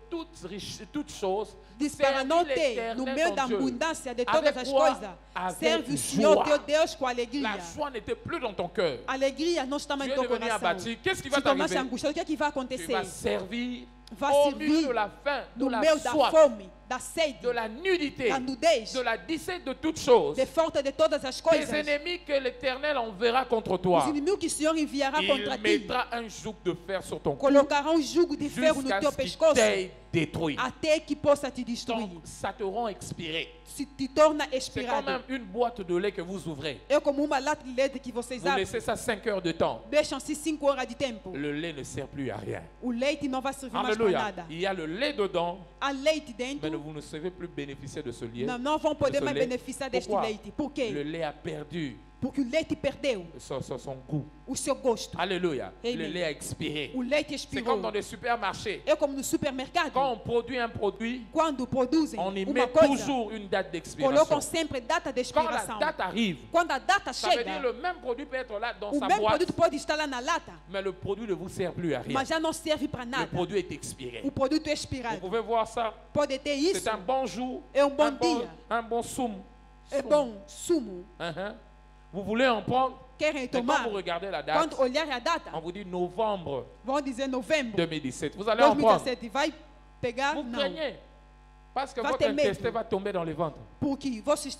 toutes choses, Diz para não ter, no meio da abundância de todas as coisas, serve o Senhor teu Deus com alegria. La joie n'était plus dans ton cœur. A alegria não está mais Tu no es teu devenu coração. abattu. Qu'est-ce qui va Se tornasse t'arriver? angustiado, o que é que vai Tu acontecer? vas servir Vai au servir milieu de la faim, de No la meio da soif, fome, da sede, de la nudité, da nudez, de la disette de toutes choses. de falta de todas as Tes coisas. ennemis que l'Éternel enverra contre Os toi. inimigos que o Senhor enviará contra Il ti mettra un joug de fer sur ton cou colocarão um jugo de ferro no jusqu'à teu ce qu'il pescoço t'ait détruit. até que possa te destruir. Donc, ça te rend expiré. Se te torna C'est expirado. quand même une boîte de lait que vous ouvrez. É como uma lata de leite que vocês Vous abrem. laissez ça 5 heures de temps. Deixam-se 5 horas de tempo. Le lait ne sert plus à rien. O leite não vai servir mais para Alléluia. nada. Il y a le lait dedans, Há leite mais dentro. vous ne savez plus bénéficier de ce lait. Não vão poder ce mais lait. beneficiar deste Pourquoi? leite. Por Le quê? lait a perdu Porque o leite perdeu son goût. o seu gosto. Alléluia. Amen. Le lait a expiré. O leite C'est expirou. comme dans les supermarchés. É como no supermercado. Quand on produit un produit, Quando produzem on y uma met coisa, toujours une date d'expiration. colocam sempre data de Quand la expiração. date arrive, Quando a data ça veut chega, dire le même produit peut être là dans o sa mesmo boîte, produto pode estar lá na lata, mais le produit ne vous sert plus à rien. mas já não serve para Le nada. produit est expiré. O produto é Vous expirado. pouvez voir ça. Pode ter isso. C'est un bon jour, É bom dia. un bon soum. É bom sumo. Uh-huh. Vous voulez en prendre, Querem mais tomar. quand vous regardez la date, Quando olharem a data, on vous dit novembre vão dizer novembro 2017. Vous allez en prendre. 2017. Vai pegar? Vous Não. craignez. Parce que Vai votre ter medo. intestin va tomber dans les ventres. Porque vocês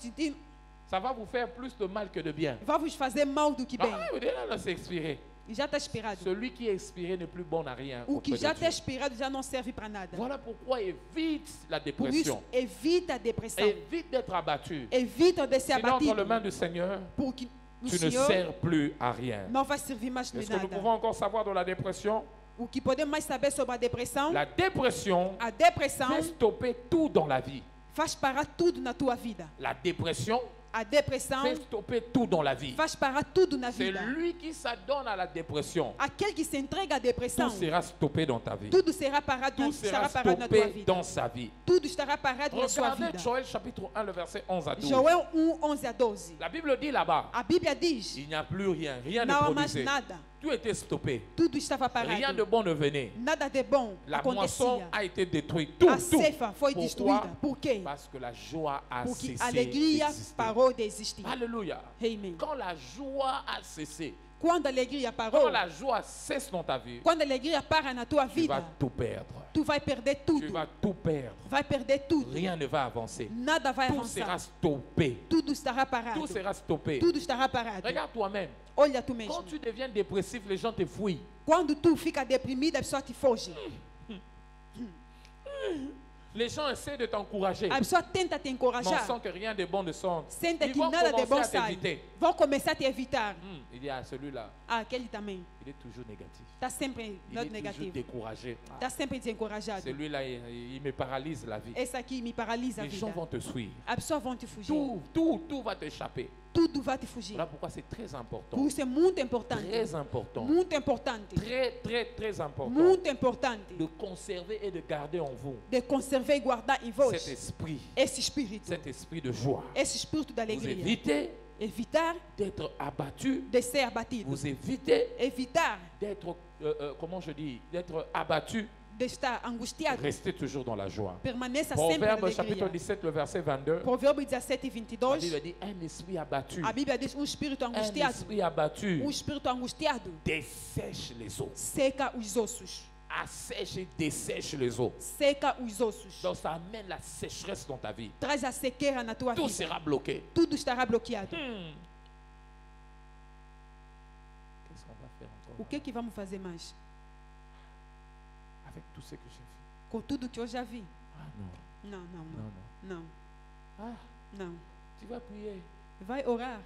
Ça va vous faire plus de mal que de bien. vai vos fazer mal do que bem. Ah, vous dites, là, c'est expiré. já está expirado. Celui qui est expiré n'est plus bon à rien. O que auprès já de está Dieu. expirado já não serve para nada. Voilà pourquoi évite la Por isso, dépression. evita a depressão. Évite d'être abattu. Evita de ser Sinon, dans abatido. les mains du Seigneur, Porque o tu ne Senhor sers plus à rien. não vai servir mais de Est-ce que nous nada. pouvons encore savoir de la dépression? O que podemos mais saber sobre a depressão? La dépression A depressão fait stopper tout dans la vie. faz parar tudo na tua vida. La dépression A depressão fait stopper tout dans la vie. faz parar tudo na C'est vida. lui qui s'adonne à la dépression. Aquele que se entrega à depressão, Tout sera stoppé dans ta vie. tudo será parado, Tout sera estará parado na tua stoppé vida. dans sa vie. Tudo estará parado na sua Regardez vida. Joël chapitre 1, le verset 11 à 12. Joel 1, 11 a 12. La Bible dit là-bas, A Bíblia diz, il n'y a plus rien, rien ne não há mais produisait. nada. Tout était stoppé. Tudo estava Rien de parado. bon ne venait. Nada de bom La moisson acontecia. a été détruite. Tout, A tout. ceifa foi Pourquoi? destruída. Por quê? Parce que la joie a Porque cessé a alegria d'exister. parou de existir. Alléluia. Amen. Quand la joie a cessé, Quando a alegria quand parou, la joie cesse dans ta vie, quando a alegria para na tua tu vas vida, tout perdre. tu vai perder Tu tudo. vas tout perdre. Vai perder tudo. Rien ne va avancer. Nada vai Tout sera avançar. stoppé. Tudo estará parado. Tout sera stoppé. Tudo estará parado. Regarde toi-même. Olha tu Quand mesmo. tu deviens dépressif, les gens te fouillent. Quando tu fica deprimido, a pessoa te foge. Les gens essaient de t'encourager. A pessoa tenta te Mais on encorajar. sent que rien de bon ne sort. Senta Ils que vont nada de commencer bom à sai. t'éviter. Vão começar a te evitar. Il dit à celui-là, Ah, aquele também. il est toujours négatif. Está sempre Il lado est toujours negativo. découragé. Está sempre desencorajado. Celui-là, il me paralyse la vie. Esse aqui me paralisa a Les gens vida. vont te suivre. As pessoas vão te fugir. Tout va t'échapper. Tudo vai te fugir. Voilà pourquoi c'est très important. Por isso é muito importante. Très important. Muito importante. Très important. Muito importante. De conserver et de garder en vous De conservar e guardar em vós cet esprit esse espírito. de joie. Esse espírito da Vous alegria. évitez Evitar d'être abattu. de ser abatido. Vous évitez Evitar d'être, comment je dis, d'être abattu. de estar angustiado. Restez toujours dans la joie. Permaneça sempre na Proverbe chapitre alegria. 17, le verset 22. Provérbio 17 e La 22. Bible dit un esprit abattu. A Bíblia diz espírito Un angustiado. esprit abattu Espírito angustiado dessèche les eaux. seca os ossos. Assèche et dessèche les eaux. Seca os ossos. Donc ça amène la sécheresse dans ta vie. Traz a sequeira na tua Tout vida. sera bloqué. Tudo estará bloqueado. Qu'est-ce qu'on va faire encore O que vamos fazer mais? avec tout ce que j'ai fait? Com tudo que eu já vi. Ah non, Não, não, non, não. non. Não, Ah, não. tu vas prier. Vai orar.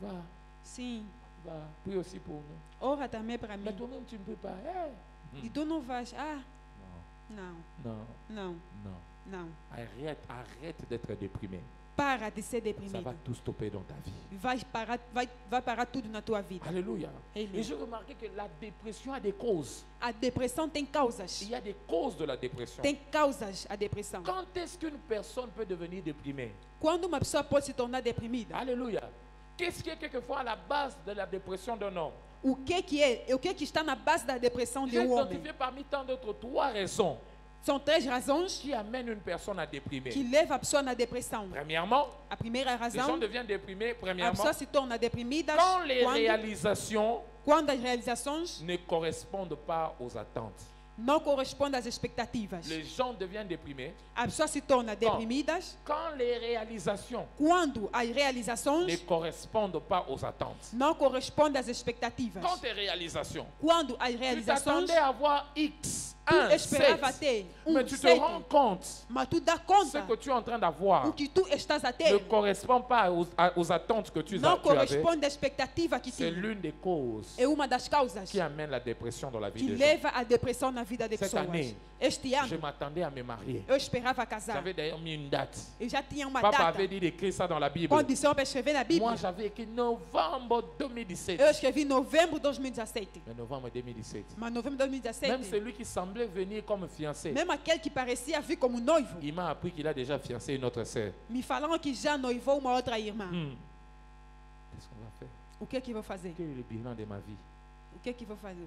Va, Sim. va. Prie aussi pour nous. Ora também para Mais mim. toi-même, tu ne peux pas. E tu não vais. Ah, Non, não, non, não, non. não. Arrête d'être déprimé. Para de ser Ça deprimido. va tout stopper dans ta vie. Vai parar tudo na tua vida. Alléluia. Amen. Et j'ai remarqué que la dépression a des causes. A depressão tem causas. Il y a des causes de la dépression. Tem causas a depressão. Quand est-ce qu'une personne peut devenir déprimée? Quando uma pessoa pode se tornar deprimida? Alléluia. Qu'est-ce qui est quelquefois à la base de la dépression d'un homme? O que está na base da depressão de J'ai homem? identifié parmi tant d'autres 3 raisons São 3 razões qui amènent une personne à déprimer. que levam a pessoa na depressão. Premièrement, A primeira les gens razão, deviennent déprimés, a premièrement, pessoa se torna deprimida quand les quando réalisations as realizações ne correspondent pas aux attentes. não correspondem às expectativas. Les gens deviennent déprimés A pessoa se torna deprimidas quand les réalisations quando as ne realizações correspondent pas aux attentes. não correspondem às expectativas. Quand tes réalisations, Quando as tu realizações t'attendais à avoir X, tu 1, esperava 7, ter mais tu te 7, rends compte mas tu dá ce conta que tu es en train d'avoir o que tu estás a ne ter correspond pas aux attentes que tu não avais. corresponde à expectativa que C'est tinha. l'une des causes É uma das causas qui amène la dépression dans la vie que des gens. leva à depressão na vida de Cette pessoas. année, Este Je ano, m'attendais à me marier. eu esperava casar. J'avais d'ailleurs mis une date. Eu já tinha uma Papa data. avait dit d'écrire ça dans la Bible. Condição para escrever na Bíblia. Moi, j'avais écrit novembre 2017. Eu escrevi em novembro de 2017. Mais novembre 2017. Mas novembro de Même 2017, celui qui semblait venir comme fiancé, mesmo aquele que parecia vir como noivo, il m'a appris qu'il a déjà fiancé une autre sœur. me falaram que já noivou uma outra irmã. Qu'est-ce qu'on va faire? O que eu vou fazer? Quel est le bilan de ma vie? O que eu vou fazer?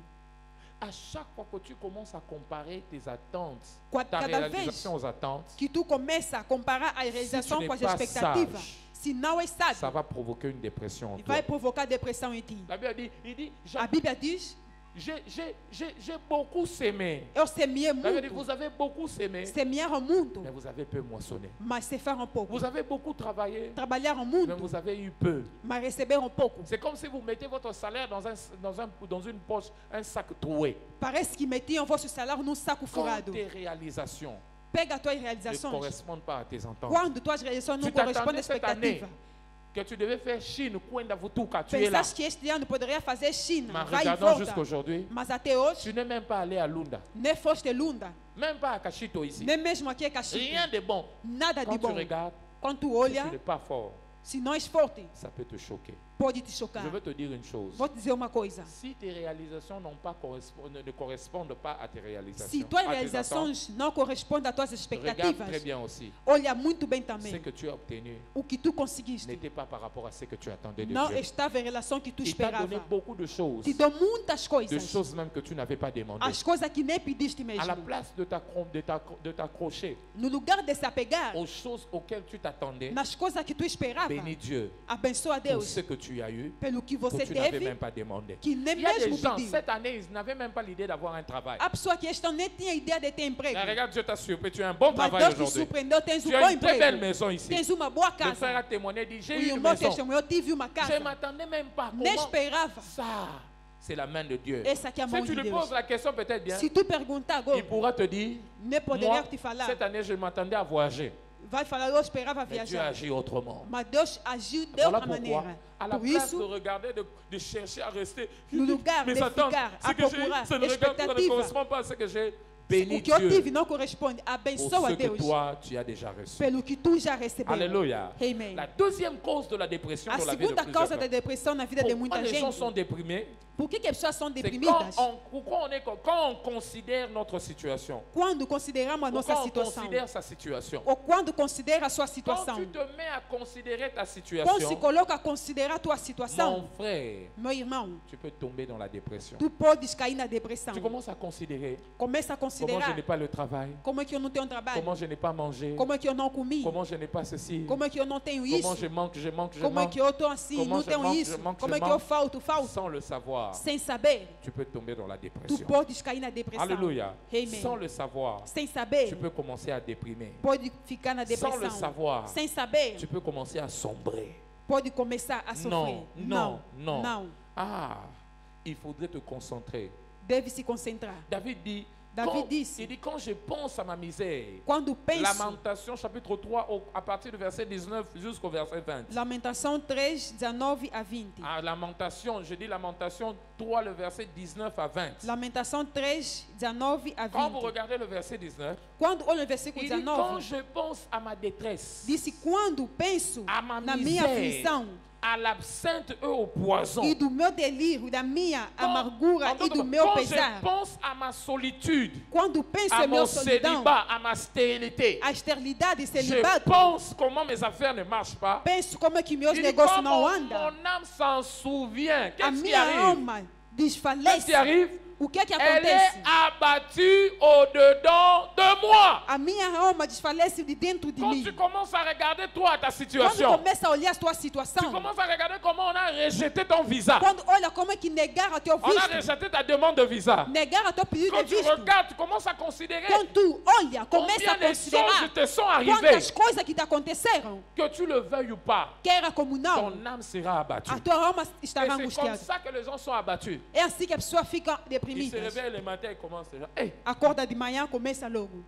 À chaque fois que tu commences à comparer tes attentes, ta Cada vez réalisation aux attentes, que tu começa a comparar a realização n'es com as pas expectativas, sage, se não é sábio, ça va provoquer une dépression en toi. vai provocar depressão em ti. La Bible dit, il dit, A Bíblia diz, J'ai beaucoup sémé. Eu semeei Ça veut dire, muito. vous avez beaucoup sémé, Semearam muito, mais vous avez peu moissonné. mas cefaram pouco. Vous avez beaucoup travaillé, Trabalharam mais muito, vous avez eu peu. mas receberam pouco. C'est comme si vous mettez votre salaire dans une poche, un sac troué. Parece que metiam vosso salário num saco Quand furado. tes réalisations Pega as tuas ne realizações. correspondent pas à tes ententes, Quando tuas realizações não Tu correspondem à t'attendais cette année expectativa. que tu devais faire Chine, Kwenda Vutuka, tu es là. Pensaste que este ano poderia fazer China, Mais vai e regardons volta. jusqu'aujourd'hui, Mas até hoje, tu n'es même pas allé à Lunda, nem foste Lunda, même pas à Kashito ici. nem mesmo aqui é Caxias. Rien de bon. Nada de Quand tu bom. regardes, Quando tu si olha, tu n'es pas fort, se não és forte, ça peut te choquer. pode te chocar. Je veux te dire une chose. Vou te dizer uma coisa. Si tes réalisations ne correspondent pas à tes réalisations, Se tuas à tes attentes, realizações não correspondem às tuas regarde expectativas, très bien aussi. olha muito bem Ce também. que tu as obtenu O que tu conseguiste n'était pas par rapport à ce que tu attendais de não Dieu. estava em relação ao que tu Il t'a donné esperava. beaucoup de choses, Te deu muitas de coisas. choses même que tu n'avais pas demandé. As coisas que nem pediste À la mesmo. place de t'accrocher No lugar de se apegar aux choses auxquelles tu t'attendais, nas coisas que tu esperava, bénis Dieu abençoa a pour Deus ce que tu as eu, pelo que que você tu n'avais teve, même pas demandé. que nem Il y a des mesmo gens, pediu. cette année, ils n'avaient même pas l'idée d'avoir un travail. A pessoa que este ano nem tinha ideia de ter emprego. Mais regarde, Dieu t'a surpris, tu as un bon Mas travail Deus te aujourd'hui. surpreendeu, tens Tu um as bom une très belle emprego. maison ici. Tens uma boa Le frère a casa. témoigné, dit, O j'ai eu une irmão maison. testemunhou, eu tive uma Je ne casa. m'attendais même pas. Nem Comment esperava. ça? C'est la main de Dieu. Essa aqui é a mão Si tu de lui Deus. poses la question peut-être bien, Se tu perguntar il agora, pourra te dire, nem poderia moi, te falar. cette année, je m'attendais à voyager. Vai falar, eu esperava Mais Dieu viajar. agit autrement. Mas Deus agiu de Voilà outra pourquoi, maneira. à la Por place isso, de regarder, de chercher à rester, no lugar de mes attentes, ficar ce a que j'ai, procurar ça ne regarde, ça ne expectativa, correspond pas à ce que j'ai. Bénis o que eu Dieu tive não corresponde. pour Abençoa ce que Deus toi, tu as déjà reçu. pelo que tu já recebeu. Alléluia. Amen. La deuxième cause de la dépression A dans la vie de segunda plusieurs causa da personnes. depressão na vida de Pourquoi muita les gens gente. sont déprimés? Por que as pessoas são C'est deprimidas? quand on considère notre situation. Quando consideramos a Ou nossa quand on situação. considère sa situation. Ou quando considera a sua Quand situação. tu te mets à considérer ta Quando se situation, coloca a considerar a tua mon situação, frère, meu irmão, tu peux tomber dans la dépression. tu podes cair na depressão. Tu commences à considérer Começa a comment je considerar n'ai pas le travail, como é que eu não tenho trabalho, comment je n'ai pas mangé, como é que eu não comi, comment je n'ai pas ceci, como é que eu não tenho comment isso, je manque, je manque, je como é manque. que eu estou assim, Comment não je tenho manque, isso, je manque, como je é que eu manque. falto, Sans le savoir, sem saber, tu peux tomber dans la tu dépression. podes cair na depressão. Alléluia. Amen. Sans le savoir, Sem saber, tu peux commencer à déprimer. pode ficar na Sans le depressão. savoir, Sem saber, tu peux commencer à sombrer. pode começar a sofrer. Non, non, non. Não. Ah, il faudrait te concentrer. Deve se concentrar. David dit, David disse, il dit, quand je pense à ma misère, quando penso, Lamentation chapitre 3, à partir du verset 19 jusqu'au verset 20. Lamentação 3, 19 a 20. Ah, Lamentation, je dis Lamentation 3, le verset 19 à 20. Lamentação 3, 19 a Quand vous 20. regardez le verset 19, Quando olha o versículo il dit, quand 19, je pense à ma détresse, disse, quando penso à ma na minha misère, aflição à l'absinthe et au poison, e do meu delírio, da minha amargura Quand- e do meu quand pesar, je pense à ma solitude, quando penso à em meu mon solidão, célibat, à ma stérilité, a esterilidade e je celibato, pense comment mes affaires ne marchent pas. penso como é que meus Il dit, negócios quand não mon andam, âme s'en souvient, a qu'est-ce qui minha arrive? alma Qu'est-ce desfalece. qui arrive? O que é que Elle est acontece? abattue au-dedans de moi. A minha alma desfalece de dentro de Quand mim. tu commences à regarder toi ta Quando situation, começa a olhar a tua tu situação, commences à regarder comment on a rejeté ton visa. quando olha como é que negaram teu On a visto, rejeté ta demande de visa. negaram teu pedido Quand de tu visto, regardes, tu commences à considérer quando tu olha, começa a combien de choses considerar te sont arrivées. quantas coisas que te aconteceram, Que tu le veuilles ou pas, queira como não, ton âme sera abattue. a tua alma Et estará c'est comme angustiada. ça que les gens sont abattus. É assim que a pessoa fica Ils se deprimida. réveillent le matin et commencent déjà. Hey, Acorda de manhã, começa logo.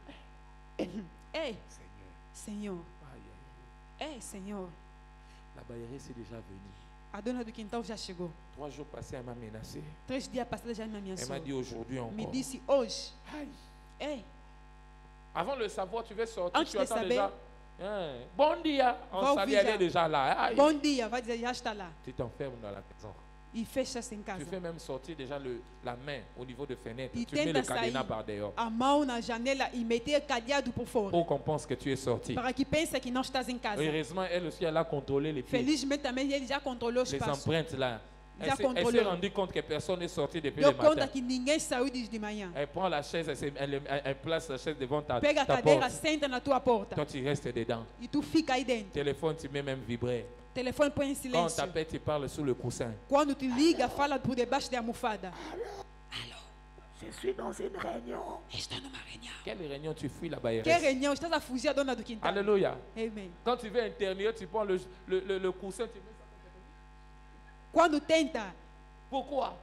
Ei, Seigneur, Senhor, aïe, aïe, ei, Senhor, la baillerie c'est déjà venue. a dona do quintal já chegou. 3 jours passés, elle m'a menacé. 3 dias passados já me Elle ameaçou. m'a dit aujourd'hui Me encore. disse hoje, Aïe. ei, Avant de le savoir, tu vas sortir, Antes tu de attends saber, déjà. Hein, bon dia, on va salue, ouvir elle já. est déjà là. Aïe. bom dia, vai dizer, já está lá. Tu t'enfermes dans la maison. E fecha-se em casa. Tu fais même sortir déjà la main au niveau de fenêtre. E Tu mets le tenta cadenas sair par dehors. a mão na janela e meter cadeado por fora. Pour qu'on pense que tu es sorti. Para que pense que não estás em casa. Heureusement, elle aussi, elle a contrôlé les pieds. Felizmente também ele já controlou o Les espaço. empreintes là. Já Elle s'est controlou. rendue compte que personne n'est sorti depuis Deu le matin. conta que ninguém saiu desde manhã. Elle prend la chaise, elle place la chaise devant ta Pega a porte. cadeira, senta na tua porta. Toi, tu restes dedans. E tu fica aí dentro. Téléphone, tu mets même vibrer. Telefone põe em Quand on silêncio. t'appelle, tu parles sous le coussin. Quando te liga, fala por debaixo da almofada. Je suis dans une réunion. Estou numa reunião. Quelle réunion tu fuis là-bas? Que reunião? Estás a fugir à dona do quintal. Alléluia. Amen. Quand tu veux intervenir, tu prends le coussin, tu mets ça. Quando tenta, Pourquoi?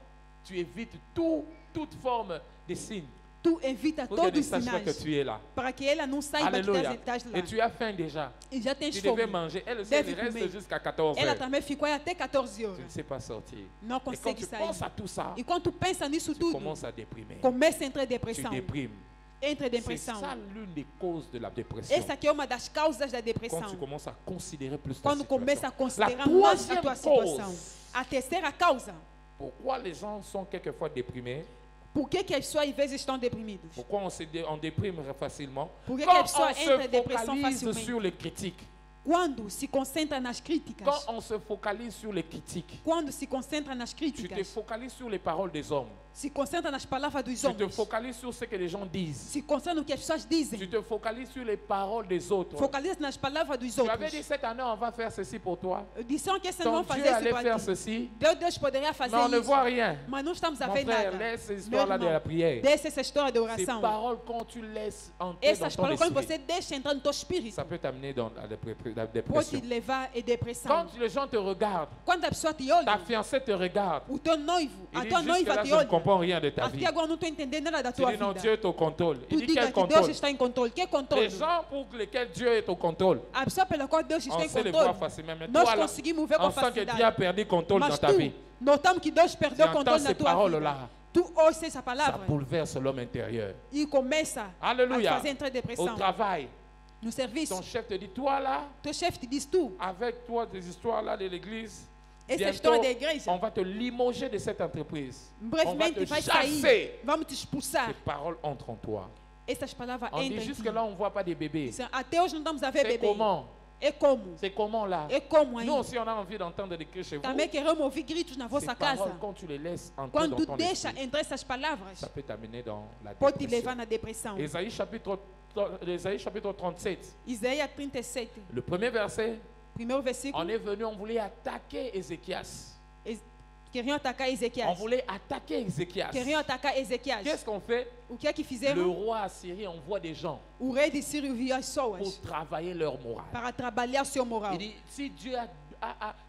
Tu évites toute forme de signe. tu evita Pour qu'elle ne todos os sache pas que sinais. tu es là. Para que ela não saiba que Alléluia. estás lá. Et tu as faim déjà. E já tens Tu fome. devais manger. Elle aussi, Deve elle reste comer. jusqu'à 14 Ela heures. também ficou aí até 14 Tu ne horas. sais pas sortir. Não Et quand consegue tu sair. penses à tout ça, E quando tu pensa nisso tu tudo, commences à déprimer. começa a entrar em Tu depressão. déprimes. Entra em C'est depressão. ça l'une des causes de la dépression. Essa aqui é uma das causas da Quand depressão. tu commences à considérer plus ta Quando começa a situation. La considerar mais a troisième tua situação. cause, A terceira causa. pourquoi les gens sont quelquefois déprimés, Por que as pessoas às vezes estão deprimidos? pourquoi on déprime facilement, Por que quand que a on pessoa entra em se depressão focalise facilmente? sur les critiques, Quando se concentra nas críticas. quand on se focalise sur les critiques, Quando se concentra nas tu te críticas. focalises sur les paroles des hommes, Se concentra nas palavras dos tu te homens. focalises sur ce que les gens disent, Se concentra no que as pessoas dizem. tu te focalises sur les paroles des autres. Focaliza nas palavras dos Tu avais outros. dit cette année on va faire ceci pour toi. Disseram que esse ano Ton vão fazer Dieu isso allait para faire ti. ceci, Deus poderia fazer mais on ne isso. voit rien. Mas não estamos a Mon ver frère, nada. laisse cette Meu histoire-là de la irmão, prière. deixa essa história de Ces oração. paroles, quand tu laisses entrer dans Essas ton palavras, quando esprit, você deixa entrar no teu espírito, ça peut t'amener dans la pode dépression. te levar em depressão. Quand les gens te regardent, Quando a pessoa te ta olha, fiancée te regarde, o teu noivo, il a dit tua jusque noiva là, te je ne olha, comprends rien de ta até vie. agora não estou entendendo nada da Tu tua dis non, vida. Dieu est au contrôle. Tu Il dit diga quel que Deus contrôle? está em controle. Que controle? Les gens pour lesquels Dieu est au contrôle, A pessoa pela qual Deus está on em sait les voir controle, facilement. Mais nós toi, là, conseguimos ver com on sent que Dieu a facilidade. perdu contrôle dans Mas ta vie. tu, notamos que Deus Tu perdeu o entends controle na ces tua vida. paroles-là, Tu ouves essa ça palavra bouleverse l'homme intérieur. e começa a Alléluia. fazer entrar em Au depressão. travail, No serviço, ton chef te dit, toi là, teu chefe te diz, tu, avec toi des histoires là de l'église, essa bientôt, história da igreja, on va te limoger de cette entreprise. On va brevemente te vai chasser. sair, vamos te expulsar. Ces paroles entrent en toi. Essas palavras On dit entram em jusque ti. là, on ne voit pas des bébés. Até hoje não estamos a ver C'est bebê. comment? É como? C'est comment là? É como aí? Nous aussi, on a envie d'entendre des cris chez vous. Também queremos ouvir gritos na Ces vossa paroles, casa. quand tu les laisses entrer Quando dans tu ton deixa esprit, entrar essas palavras, ça peut t'amener dans la pode te dépression. levar na depressão. Ésaïe chapitre 37, Isaías 37, le premier verset, primeiro versículo. on est venu, on voulait attaquer Ézéchias. Queriam atacar On Ezequias. voulait attaquer Ézéchias. Queriam atacar Ezequias. Qu'est-ce qu'on fait? O que é que Le fizeram? roi assyrien envoie des gens O rei de Sírio viu as pour pessoas travailler leur morale. para trabalhar seu moral. Il dit, si Dieu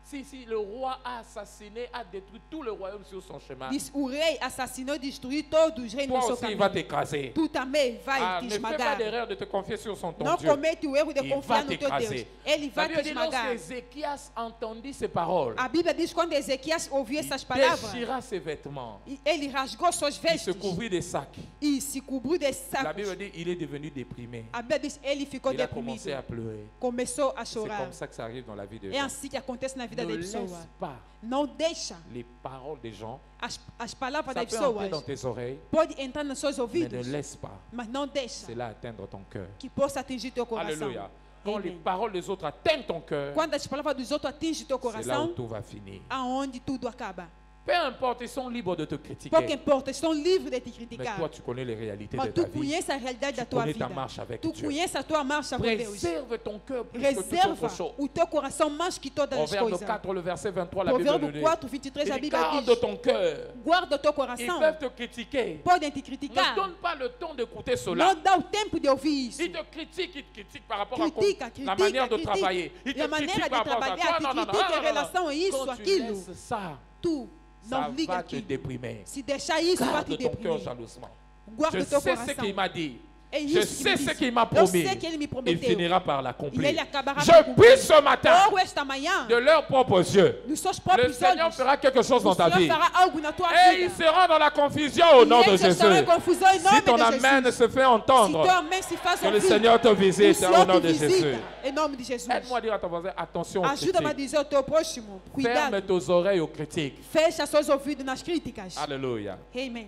si le roi a assassiné, a détruit tout le royaume sur son chemin, Diz, o rei assassinou e destruiu todos os reinos toi do seu aussi il caminho. va t'écraser. Tu também vai te Ne fais pas esmagar. d'erreur de te confier sur ton Não Dieu. comete o erro de Il confiar va no teu t'écraser. Deus. Ele La vai te Bible dit, lorsque esmagar. Ézéchias entendit ces paroles, A Bíblia diz quando Ezequias ouviu il essas palavras, déchira ses vêtements, ele rasgou suas il se vestes couvrit des sacs. e se cobriu de La sacos. Bible dit, il est devenu déprimé. A Bíblia diz ele ficou Il a deprimido. commencé à pleurer. Começou a C'est chorar. comme ça que ça arrive dans la vie des É gens. assim que acontece na vida Ne das pessoas. laisse pas Não deixa les paroles des gens. as palavras Ça das peut entrer dans pessoas. tes oreilles, Pode entrar nos seus mais ne ouvidos, laisse pas mas não deixa cela atteindre ton cœur. que possa atingir teu coração. Alléluia. Quand les Amen. paroles des autres atteignent ton cœur, Quando as palavras dos outros atingem teu c'est là où coração, tout va finir. aonde tudo acaba. Peu importe, ils sont libres de te Pouco critiquer. importa, estão livres de te Mais criticar. toi, tu connais les réalités de Mas ta tu vie. conheces a realidade da Tu tua connais vida. ta marche avec Tu Dieu. conheces a tua marcha com Deus. Préserve ton cœur plus que toute Reserva autre chose. o teu coração mais que todas as Proverbe coisas. 4, le verset 23, la Bible le Provérbio dit. 4, 23, a Il dit, Bíblia garde diz: ton cœur. guarda o teu Ils coração. peuvent te critiquer. Podem te Ne criticar. donne pas le temps d'écouter cela. Não dá o tempo de ouvir isso. Ils te critiquent par rapport Critica, à la manière de critica, travailler. Ils te a maneira critiquent de par rapport à trabalhar, ça. te Non, non, non, critica em non, non, relação a isso, Quand tu aquilo. laisses ça, Tu ça não liga va te aquilo. déprimer. Se deixar isso, vai te Garde ton cœur deprimir. jalousement. Guarda Je o teu sais ce coração. qu'il m'a dit. É Je isso que sais me ce disse. qu'il m'a Eu promis. sei que ele me Il prometeu. finira par E l'accomplir. ele acabará Je com prie ce matin Ou esta manhã, de leurs propres yeux. nos seus Le próprios Seigneur olhos, fera quelque chose o dans ta Senhor vie. fará algo na tua Et ils vida. seront dans la confusion au nom de E eles estarão em Jésus. confusão em Si nome ton de amen Jesus. se fait Se teu entendre, amém se faz que le ouvir, Seigneur te o visite au Senhor nom te de Jésus. visita em nome de Jesus. Aide-moi à dire à ton voisin, attention aux Ajuda-me a critiques. dizer ao teu próximo, cuidado. Ferme tes oreilles aux critiques. Fecha seus ouvidos nas críticas. Alléluia. Amen.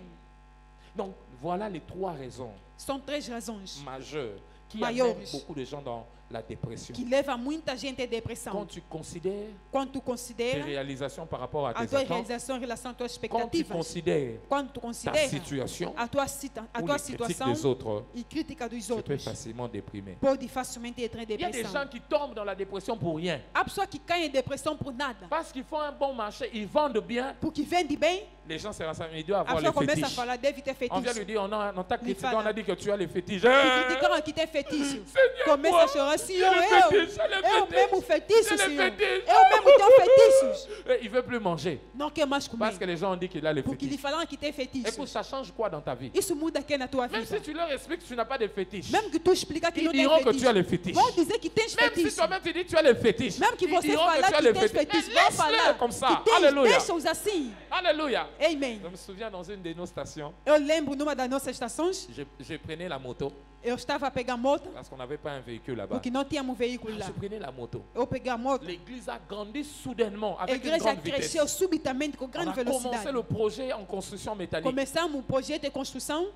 Donc, voilà les trois raisons São 3 razões majeures qui maiores amènent beaucoup de gens dans la dépression. que levam muita gente à depressão. Quand tu considères Quando tu tes considera réalisations par rapport à a tes tua attentes, realização em relação às tuas quand tu expectativas, considères quando tu ta considera situation a tua ou les critiques situação des autres, e crítica dos tu peux outros, facilement déprimer. pode facilmente entrar em Il y a des depressão. gens qui tombent dans la dépression pour rien. Há pessoas que caem em depressão por nada, Parce qu'ils font un bon marché, ils vendent bien, porque vende bem, les gens se rassemblent, ils doivent a avoir pessoa les começa a fétiches. falar, deve ter On vient lui fetiche. dire, on t'a critiqué, fala. on a dit que tu as les fétiches. E criticaram aqui tem fetiche. Seigneur, Começa moi, a chorar, j'ai Senhor, les eu fétiches, j'ai les mesmo fétiches, fetiche, j'ai les Senhor. fétiches. Eu mesmo tenho fetiches. Il ne veut plus manger. Não quer mais Parce que comer. les gens ont dit qu'il a les Porque lhe fétiches. falaram que tem fetiche. Écoute, ça change quoi dans ta vie? Isso muda quem na tua Même si vida? tu leur expliques que tu n'as pas de fétiches, Mesmo que tu explicar que ils não tem diront que tu as les fetiche, fétiches. vão dizer que tens Même si fetiche. toi-même tu dis que tu as les fétiches, Mesmo que ils você diront que falar tu as que les tens fétiches. fetiche, Mais vão laisse-le falar comme ça. que tens, Alléluia. deixa-os assim. Alléluia. Amen. Je me souviens dans une de nos stations, Eu lembro numa das nossas estações, je prenais la moto eu estava a pegar moto, parce qu'on n'avait pas un véhicule là-bas. porque não tínhamos veículo lá. Je prenais la moto. Eu peguei a moto, L'église a grandi soudainement a avec une igreja grande vitesse. cresceu subitamente com On grande a commencé velocidade. le projet en construction métallique, Começamos o projeto de construção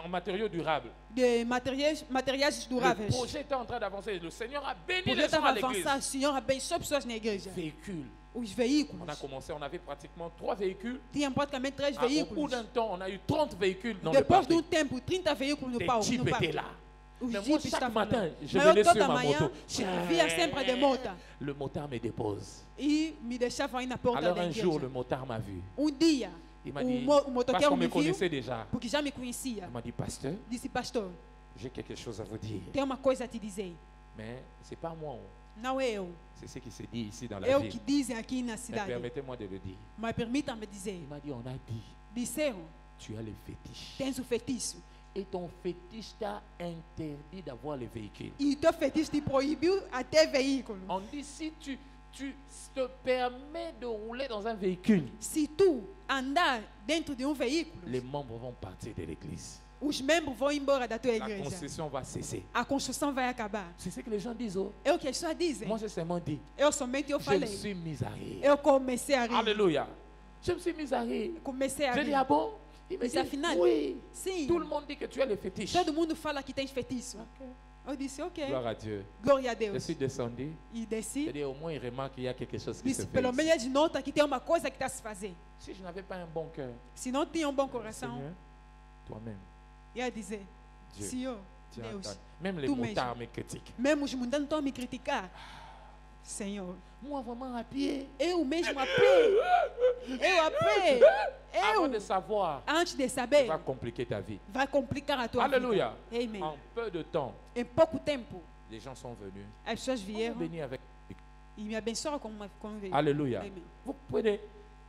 en matériaux durables. de materiais Le duráveis. projet était en train d'avancer. Le Seigneur a O béni projeto les gens estava à a l'église. avançar, o Senhor abençoou pessoas na igreja. Véhicules. Os On a veículos. commencé, on avait pratiquement 3 véhicules. Tinham praticamente 3 Au bout veículos. d'un temps, on a eu 30 véhicules dans le Depois de parking. tempo, 30 veículos no Les palco. jeeps No étaient parque. là. Os Mais moi, jipes chaque estavam matin, lá. je Mas venais eu toda sur ma manhã moto. via sempre de moto Le motard me dépose. e me deixava aí na porta Alors da un jour, le igreja. motard m'a vu. Dia, Il m'a o dit, mo- o parce motoqueiro qu'on me me viu, connaissait déjà, porque já me conhecia. il m'a dit, pasteur, Disse, pastor, j'ai quelque chose à vous dire. tem uma coisa a te dizer. Mais c'est pas moi, Não é eu. c'est ce qui se dit ici dans la É o ville. que dizem aqui na Mais cidade. permettez-moi de le dire. Mas permita-me dizer. Il m'a dit, on a dit, Disseram, tu as les fétiches. tens o feitiço. Et ton fétiche t'a interdit d'avoir les véhicules. E teu feitiço te proibiu até veículo. On dit, si tu te permets de rouler dans un véhicule, Se tu andar dentro de veículo, les membres vont partir de l'église. os membros vão embora da tua La igreja. construction va cesser. A construção vai acabar. C'est ce que les gens disent. Oh. É o que as pessoas dizem. Moi, j'ai seulement dit, Eu somente eu je me falei. suis mis à rire. Eu comecei a rir. Alléluia. Je me suis mis à rire. Comecei a J'ai dit, rir. ah bon? Il me Mais dit, afinal, oui. sim. Tout le monde dit que tu as les fétiches. Todo mundo fala que tens feitiço. Ok. Eu disse, ok. Gloire à Dieu. Glória a Je Deus. suis descendu. E desci. C'est-à-dire, au moins, il remarque qu'il y a quelque chose qui se Disse, fait. pelo ici. menos eles notam que tem uma coisa que está a se fazer. Si je n'avais pas un bon cœur, Se não tinha bom coração, Seigneur, toi-même, ia dizer, Dieu, Senhor, tu Deus, entends. Même les Tu mesmo. motards me critiquent. mesmo os mundanos estão a me criticar. Senhor, Moi, vraiment, à pied. eu mesmo a pé. Eu a pé. Avant de Eu, savoir, antes de tu saber, vas compliquer ta vie. vai complicar a tua Alléluia. vida. Amém. En peu de temps, Em pouco tempo, les gens sont venus. as pessoas On vieram bénis avec. e me abençoaram como veio. Alléluia. Amém. Vous pouvez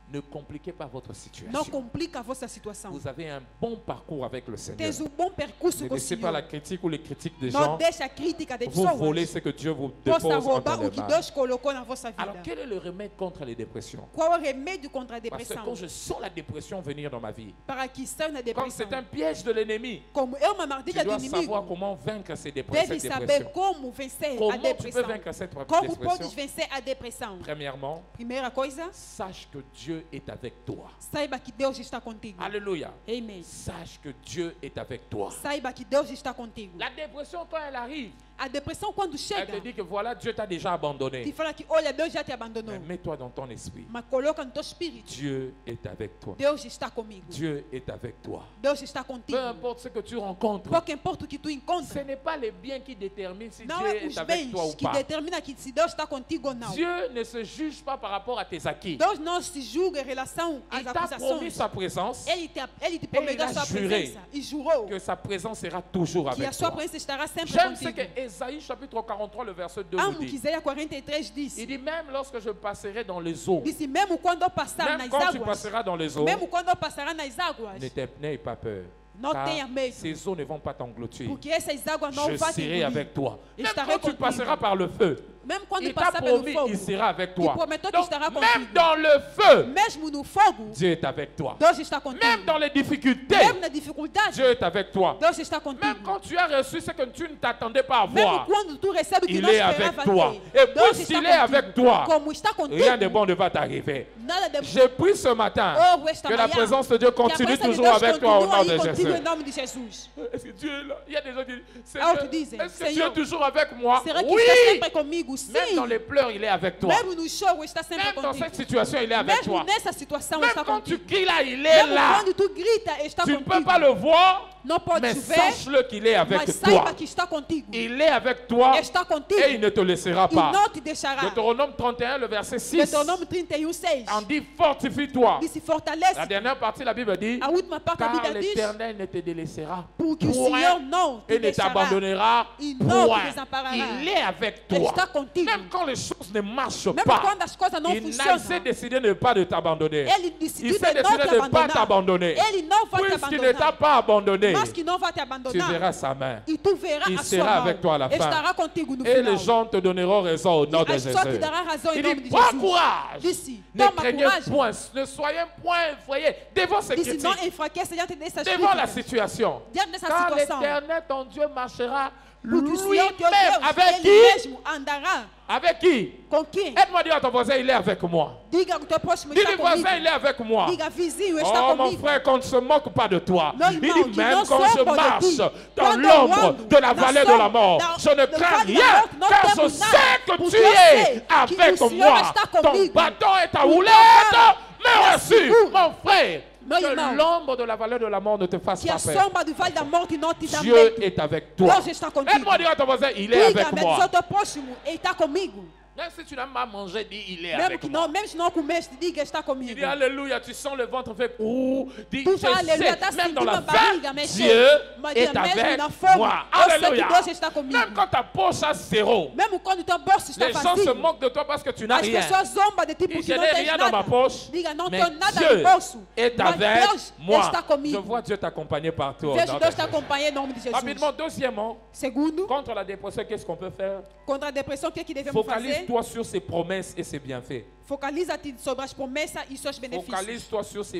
ne compliquez pas votre Não situation. complica a vossa situação. Vous avez un bon parcours avec le Seigneur. Tens um bom percurso Ne com o laissez pas la Senhor. critique ou les critiques des Não gens deixa a crítica de vous voler pessoas ce que Dieu vous possa dépose entre roubar o les que mains. Deus colocou na vossa vida. Alors, quel est le remède contre les dépressions? Qual é o remédio contra a Parce que depressão? quand je sens la dépression venir dans ma vie, Para que saia na comme depressão. c'est un piège de l'ennemi, Como é uma tu armadilha do dois savoir inimigo, comment vaincre cette deve dépression. saber como vencer a Comment tu peux depressão. vaincre cette Como podes dépression? vencer a depressão? Premièrement, Primeira coisa, sache que Dieu est avec toi. saiba que Deus está contigo. Alléluia. Amém. Sache que Dieu est avec toi. Saiba que Deus está contigo. La dépression, quand elle arrive, A depressão, quando elle chega, te dit que voilà, Dieu t'a déjà abandonné. te fala que, olha, Deus já te abandonou. Mais mets-toi dans ton esprit. Mas coloca no teu espírito, Dieu est avec toi. Deus está comigo. Dieu est avec toi. Deus está contigo. Peu importe ce que tu rencontres, Pouco importa o que tu ce encontra. n'est pas les biens qui déterminent si Não Dieu é est os avec toi ou bens que pas. determinam que se Deus está contigo ou não. Dieu ne se juge pas par rapport à tes acquis. Deus não se julga em relação às Il t'a promis acusações. sa présence, Ele te il prometeu a a sua juré presença e jurou que sa présence sera toujours que avec a sua toi. presença estará sempre J'aime ce contigo. que Ésaïe chapitre 43, le verset 2 nous Amo que dit. Isaías 43 Il disse. dit même lorsque je passerai dans les eaux, Disse, mesmo quando eu passar même nas quand tu águas, passeras dans les eaux, mesmo quando eu passar nas águas, n'aie pas peur. não Car tenha medo, ces eaux ne vont pas t'engloutir. porque essas águas não Je vão te serai engolir. avec toi. Même Estarei quand tu contigo. passeras par le feu, Même quando il t'a passar pelo promis, fogo, il sera avec il toi. prometeu que Donc, estará même contigo. dans le feu, Mesmo no fogo, Dieu est avec toi. Deus está contigo. Même dans les difficultés, Mesmo na dificuldade, Dieu est avec toi. Deus está contigo. Même quand tu as reçu ce que tu ne t'attendais pas à Mesmo voir, quando tu recebes o que il não est avec esperava toi. ter, Et Deus puisqu'il está est avec toi, Como está contigo, rien de bon ne va t'arriver. nada de J'ai pris ce matin Oh, esta que la manhã, présence de Dieu que a continue presença de toujours Deus avec toi au continua nom aí de contigo Jésus. em nome de Jesus. Est-ce que Dieu est là? Il y a des gens qui disent, Outros Seigneur, dizem, est-ce que Dieu Senhor, est toujours avec moi? Será que Oui! está sempre comigo? Même dans Sim. les pleurs, il est avec toi. Mesmo no choro, está sempre Même dans contigo. cette situation, il est avec Mesmo toi. nessa situação, Même está quand tu contigo. cries là, il est Mesmo là. quando tu grita, está Tu ne contigo. peux pas le voir, Não pode mais ver, sache-le qu'il est avec mas toi. saiba que está contigo. Il est avec toi Está contigo. et il ne te laissera E pas. não te deixará. Deutéronome 31, le verset 6, Deuteronômio 31:6. on dit fortifie-toi. Diz: fortalece. La dernière partie de la Bible dit, A última parte da car Bíblia diz: l'Éternel ne te délaissera porque o point Senhor não te et ne deixará. t'abandonnera E não te point. desamparará. Il est avec toi. Está contigo. Même quand les choses ne marchent Mesmo pas, quando as coisas não il funcionam, s'est décidé de ne pas de t'abandonner. Ele Il decidiu s'est de não décidé te de ne pas abandonar. t'abandonner. Ele não vai te Puisqu'il ne t'a abandonar. pas abandonné, Mas que não vai te tu abandonar. verras sa main. E tu verás Il a sera sua mão. avec toi à la fin. Estará contigo no Et final. les gens te donneront raison au nom de As pessoas te Jésus. darão razão em Il nome dit, de prends Jesus. courage. Disse: Ne toma craignez coragem. point, ne soyez point effrayés devant ces Disse: não critiques, enfraqueça diante dessas devant la críticas. situation. Diante dessa Car situação. l'Éternel, ton Dieu, marchera Porque o Senhor lui-même. teu Deus, Avec Ele qui? mesmo andará. Avec qui? Com quem? Aide-moi à dire à ton voisin, il est avec moi. Diga ao teu próximo: Dis está le voisin, comigo. il est avec moi. Diga: vizinho, está Oh mon comigo. frère, qu'on ne se moque pas de toi. Meu Il irmão, dit que même não quand je somos de marche ti. dans Quando eu l'ombre ando de la na vallée de la sombra mort, da- je ne do crains vale da rien, morte, não car je temo sais nada, que porque tu eu es sei que avec o Senhor moi. está Ton comigo. bâton et ta O teu houlette cabo me rassurent. seguro. Mon frère, Meu que irmão, l'ombre de la vallée de la mort ne te fasse Que pas a peur. sombra do vale da morte não te dá Dieu medo. est avec toi. Deus está contigo. Aide-moi dire à ton voisin, il est Diga, avec mas moi. o teu próximo, ele está comigo. Même si tu n'as pas mangé, dis, il est Mesmo avec que moi. não, mesmo se não comeste, diga: está Tu comigo. dis Alléluia, tu sens le ventre fait ouh. Dis, Tu je fala aleluia, tá sais, même dans sentindo la a barriga faim, mexer. Dieu Mas est diga, mesmo avec na fome, moi. eu sei que Alléluia. Deus está comigo. Même quand ta poche a zéro, Mesmo quando teu bolso está les gens se vazio, moquent de toi parce que tu n'as as rien. pessoas zombam de ti Dis, porque je não n'ai tens rien dans nada. ma poche, Diga: não mais tenho nada Dieu no bolso. est Mas avec Deus moi. está Je comigo. vois Dieu t'accompagner partout. au Vejo nom Deus de te Jésus. acompanhar em nome de Jesus. Rapidement, deuxièmement, Segundo, contre la dépression, qu'est-ce qu'on peut faire? contra a depressão, o que devemos fazer? Focalise-toi sur ses promesses et ses bienfaits. Focaliza-te sobre as promessas e seus benefícios. Focalise-toi sur ses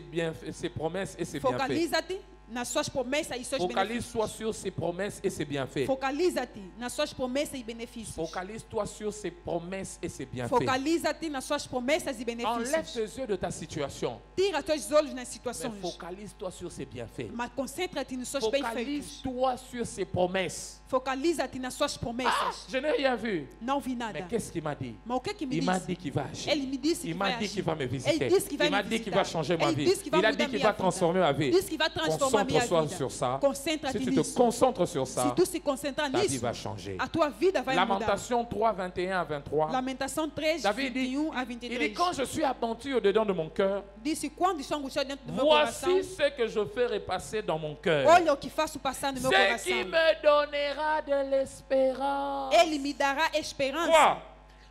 promesses et ses bienfaits. Focaliza-te nas suas promessas e seus benefícios. Focalise-toi sur ses promesses et ses bienfaits. Focaliza-te nas suas promessas e benefícios. Focalise-toi sur ses promesses et ses bienfaits. Focaliza-te nas suas promessas e Enlève benefícios. tes yeux de ta situation. Tira teus olhos nas Mais situações. focalise-toi sur ses bienfaits. Mas concentra-te nos seus benefícios. Focalise-toi sur ses promesses. Focaliza-te nas suas Ah, promessas. je n'ai rien vu. Não vi nada. Mais qu'est-ce qu'il m'a dit? Mas o que me Il m'a disse? dit qu'il va agir. Ele me disse que Il vai m'a dit agir. qu'il va me Ele visiter. disse que vai Il m'a me dit qu'il visitar. va changer ma Ele vie. disse que vai Il a mudar dit qu'il minha va vida. transformer ma vie. Disse que vai transformar minha Concentre-toi vida. sur ça. Concentra-te Si tu te nisso. concentres sur ça, Se tu se concentrar ta vie nisso, va changer. a tua vida vai mudar. Lamentation 3, 21 à 23. Lamentação 3, David dit, 21 a il dit, 23. quand je suis abattu au-dedans de mon cœur, Disse: quando estou angustiado dentro do meu coração, voici ce que je fais repasser dans mon cœur. olha o que faço passar no meu Ce qui coração. me donnera de l'espérance. Ele me dará esperança. Quoi?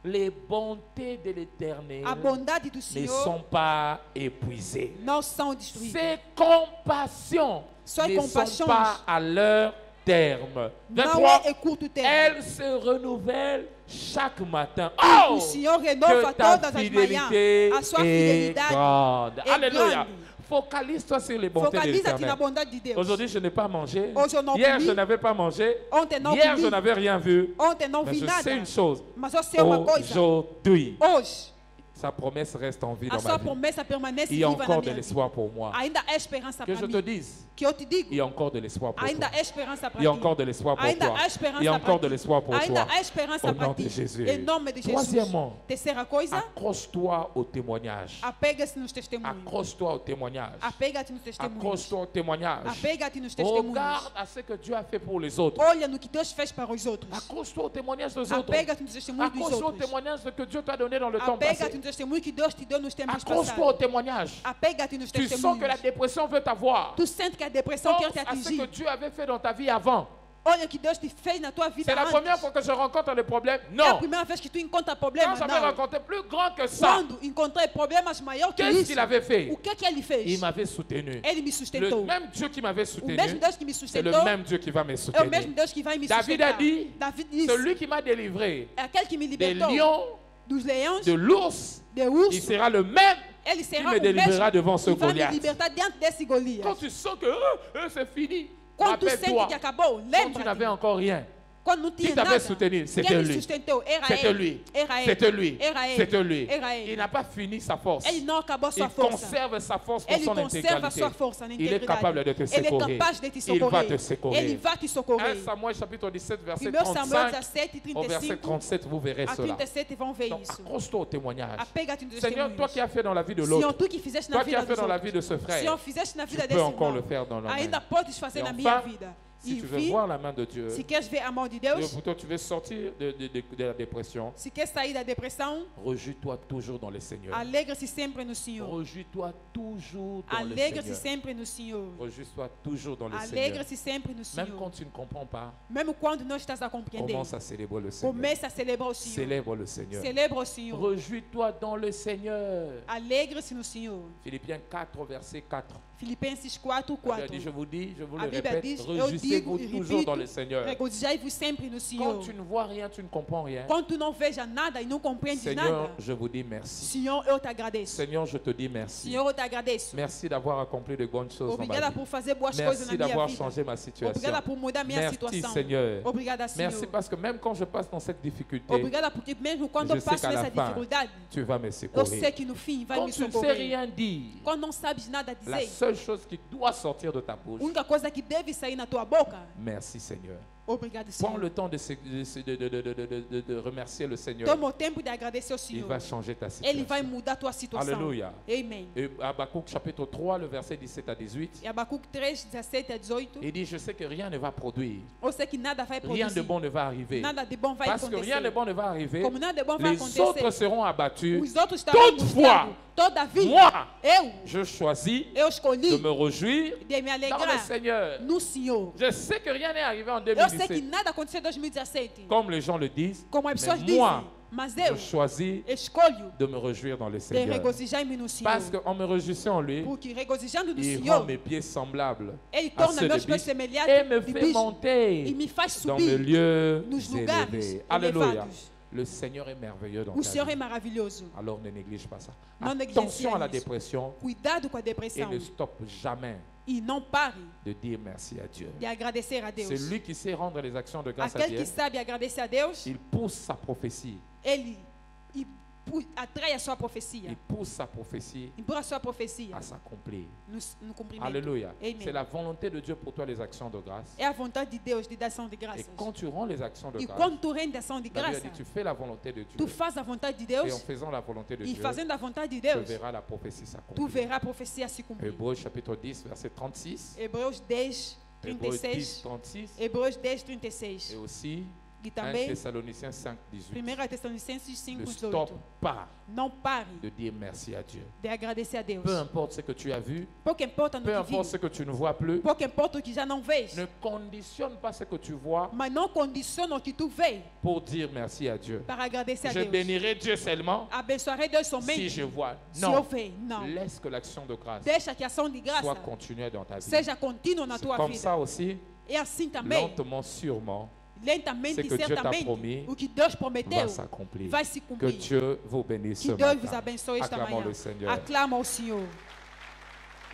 Les bontés de l'Éternel A bondade do ne Senhor sont pas épuisées. não são destruídas. Ses compassions Suas ne sont compaixões pas à leur terme. Não 23. é curto tempo. Elles se renouvellent chaque matin. O Oh! Senhor Que renova ta todas as fidélité manhãs. A sua est fidelidade grande. é Alléluia. grande. Focalise-toi sur les bontés de Focaliza-te na l'Éternel. bondade de Deus. Aujourd'hui, je n'ai pas mangé. Hoje eu não Hier, comi. je n'avais pas mangé. Ontem não Hier, je comi. n'avais rien vu. Ontem não Mais vi je nada. sais une chose. Mas eu sei uma coisa. Aujourd'hui, Hoje, sa promesse reste en vie a dans ma sua vie. promessa permanece Il y a viva na encore de minha vida. l'espoir pour moi. Ainda há esperança Que para je te mim. dise, Que eu te digo, il y a encore de l'espoir pour ainda toi. há esperança para Il y a ti. encore de l'espoir pour Ainda toi. há esperança Il y a para encore de ti. l'espoir pour Ainda toi. há esperança Au para nom de ti. Jésus. Em nome de Jesus. Troisièmement, Terceira coisa, accroche-toi au témoignage. apega-se nos testemunhos. Accroche-toi au témoignage. Apega-te nos testemunhos. Accroche-toi au témoignage. Apega-te nos testemunhos. Regarde à ce que Dieu a fait pour les autres. Olha no que Deus fez para os outros. Accroche-toi au témoignage des autres. Apega-te nos testemunhos dos Accroche-toi au outros. témoignage que Dieu t'a donné dans le temps Apega-te passé. nos testemunhos que Deus te deu nos tempos Accroche-toi au passados. témoignage. Apega-te nos Tu sens testemunhos. que la dépression veut t'avoir. Tu sentes que a depressão quer Pense te à ce que atingir. Dieu avait fait dans ta vie avant. olha que Deus te fez na tua vida C'est la antes. première fois que je rencontre des problèmes? É a Non. primeira vez que tu encontra Quand problemas, j'avais não. rencontré plus grand que ça, Quando encontrei problemas maior que qu'est-ce isso, qu'il avait fait? o que ele fez? Il m'avait soutenu. Ele me Le sustentou. même Dieu qui m'avait O soutenu, mesmo Deus que me c'est le sustentou même Dieu qui va me é o soutenir. mesmo Deus que vai me David sustentar. a dit, David disse, celui qui m'a délivré é aquele que me des libertou lions, dos leões, de l'ours, de il urso, sera le même ele qui será me o délivrera mesmo devant ce que vai me Goliath. libertar diante desse Golias. Quand tu sens que c'est fini, Quando tu sente rappelle-toi, que acabou, quand tu n'avais lembra-te. encore rien, Quando não qui tinha t'avait nada, soutenu, c'était quem me lui. sustentou era C'était ele. lui. Era ele. C'était lui. Era ele. C'était lui. Era ele. Il n'a pas fini sa force. Ele não acabou Il sua força. conserve sa force pour Ele son conserva a intégralité. sua força na Il est integridade. capable de te Ele é secourir. capaz de te Il socorrer. va te secourir. Ele vai te socorrer. 1 Samuel chapitre 17, verset 1 Samuel 35 17 e au verset 35 37, vous verrez a cela. 37 vão ver Donc, isso. accroche-toi au témoignage. Apega-te nos Seigneur, toi testemunhos. qui as fait dans la vie de Senhor, l'autre, tu que fizeste na toi qui vida as fait dos dans la vie outros. de ce frère, Senhor, fizeste na vida tu desse peux encore irmão. le faire dans la Ainda main. podes fazer Et na minha enfin, vida. Si E tu veux fim, voir la main de Dieu, se queres ver a mão de et Deus, plutôt tu veux sortir de la dépression, se queres sair da depressão, réjouis-toi toujours dans le Seigneur. alegre-se sempre no Senhor. Réjouis-toi toujours dans le Alegre-se Seigneur. sempre no Senhor. Réjouis-toi toujours dans le Seigneur. Alegre-se sempre no Même Senhor. quand tu ne comprends pas, Mesmo quando não estás a compreender, commence à célébrer le Seigneur. começa a celebrar o Senhor. Célèbre le Seigneur. Celebra o Senhor. Réjouis-toi dans le Seigneur. Alegre-se no Senhor. Philippiens 4, verset 4. Filipenses 4, La Bible 4. dit, je vous dis, je vous A le Bíblia répète, diz, eu digo réjouissez-vous e toujours dans le repito, Seigneur. regozijai-vos sempre no Quand Senhor. tu ne vois rien, tu ne comprends rien. Quando tu não veja nada e não compreendes Seigneur, nada, je vous dis merci. Senhor, eu te agradeço. Seigneur, je te dis merci. Senhor, eu te agradeço. Merci d'avoir accompli de bonnes choses dans ma Obrigada vie. por fazer boas coisas na Merci minha d'avoir vida. changé ma situation. Obrigada por mudar minha Merci, situação. Seigneur. Obrigada, Senhor. Merci parce que même quand je passe dans cette difficulté, Obrigada porque mesmo quando je eu sais passo qu'à la nessa fin, dificuldade, tu vas me eu sei secourir. que no fim vai Quand me tu ne sais socorrer. rien dire, Quando não sabes nada la dizer, seule chose qui doit sortir de ta a bouche, única coisa que deve sair na tua boca, merci Seigneur. obrigado, Prends Senhor. le temps de remercier le Seigneur. Toma o tempo de agradecer ao Il Senhor. va changer ta Ele vai situation. mudar a tua situação. Alléluia. Amen. Et Habakkuk chapitre 3, le verset 17 à 18, E Abacuque 3, 17 a 18. il dit, je sais que rien ne va produire. Eu sei que nada vai Rien de produzir. bon ne va arriver. Nada de bom vai Parce que acontecer. rien de bon ne va arriver. Como nada de bom vai Les autres acontecer, seront abattus. os outros estarão Toutefois, angustiados. Todavia, moi, eu je choisis escolhi de me réjouir de me dans le alegrar Seigneur. no Senhor. Je sais que rien n'est arrivé en Eu sei que 2017. nada aconteceu em 2017. Comme les gens le disent, Como as pessoas mais moi, dizem. Mas je eu choisis escolho de me réjouir dans le de Seigneur. regozijar-me no Senhor. Parce qu'en me réjouissant en lui, Porque regozijando no il rend Senhor, mes pieds semblables Ele à torna ceux meus de pés biche semelhantes et me de fait bicho e monter me faz dans le subir lieu nos lugares élevé. Alléluia. elevados. Le Seigneur est merveilleux dans O ta Senhor vie. é maravilhoso. Alors ne néglige pas ça. Não negligencie Attention à la isso. dépression Cuidado com a et depressão. ne stoppe jamais E não pare de dire merci à Dieu. de agradecer a Deus. Celui qui sait rendre les actions de grâce à Aquele Dieu, que sabe agradecer a Deus, il pousse sa prophétie. ele atrai a sua profecia. Il pousse sa prophétie Empurra a sua profecia à s'accomplir. no cumprimento. Alléluia. Amen. C'est la volonté de Dieu pour toi les actions de grâce. É a vontade de Deus de dar ação de Et graças. quand tu rends les actions de E grâce, quando tu rende ação de la Bible graça, dit tu fais la volonté de Dieu. tu faz a vontade de Et en Deus faisant la volonté de e Dieu, fazendo a vontade de tu Deus, verras la prophétie tu s'accomplir. verás a profecia se cumprir. Hébreux chapitre 10, verset 36. Hebreus 10, Hébreux 10, 36. 36. Hebreus 10, 36. Et aussi E 1 também Thessaloniciens 5, 18. 1 Tessalonicenses 5, Ne 18. stoppe pas Não pare de dire merci à Dieu. de agradecer a Deus. Peu importe ce que tu as vu, Pouco importa no peu que importe ce viu, que tu ne vois plus, pouco importa o que já não vês, ne conditionne pas ce que tu vois mas não condiciona o que tu vês pour dire merci à Dieu. para agradecer a Je Deus. bénirai Dieu seulement Abençoarei Deus si somente je vois. se eu Non, ver. Não. laisse que l'action de grâce Deixa que a ação de graça soit continuelle dans ta vie. seja contínua na C'est tua comme vida. ça aussi, E assim também, lentement, sûrement, lentamente ce e que Dieu t'a certamente, promis o que Deus prometeu va s'accomplir. vai se Que cumprir. Dieu vous bénisse ce Que Deus vos matin. abençoe esta Acclamons manhã. le Seigneur. Aclama ao Senhor.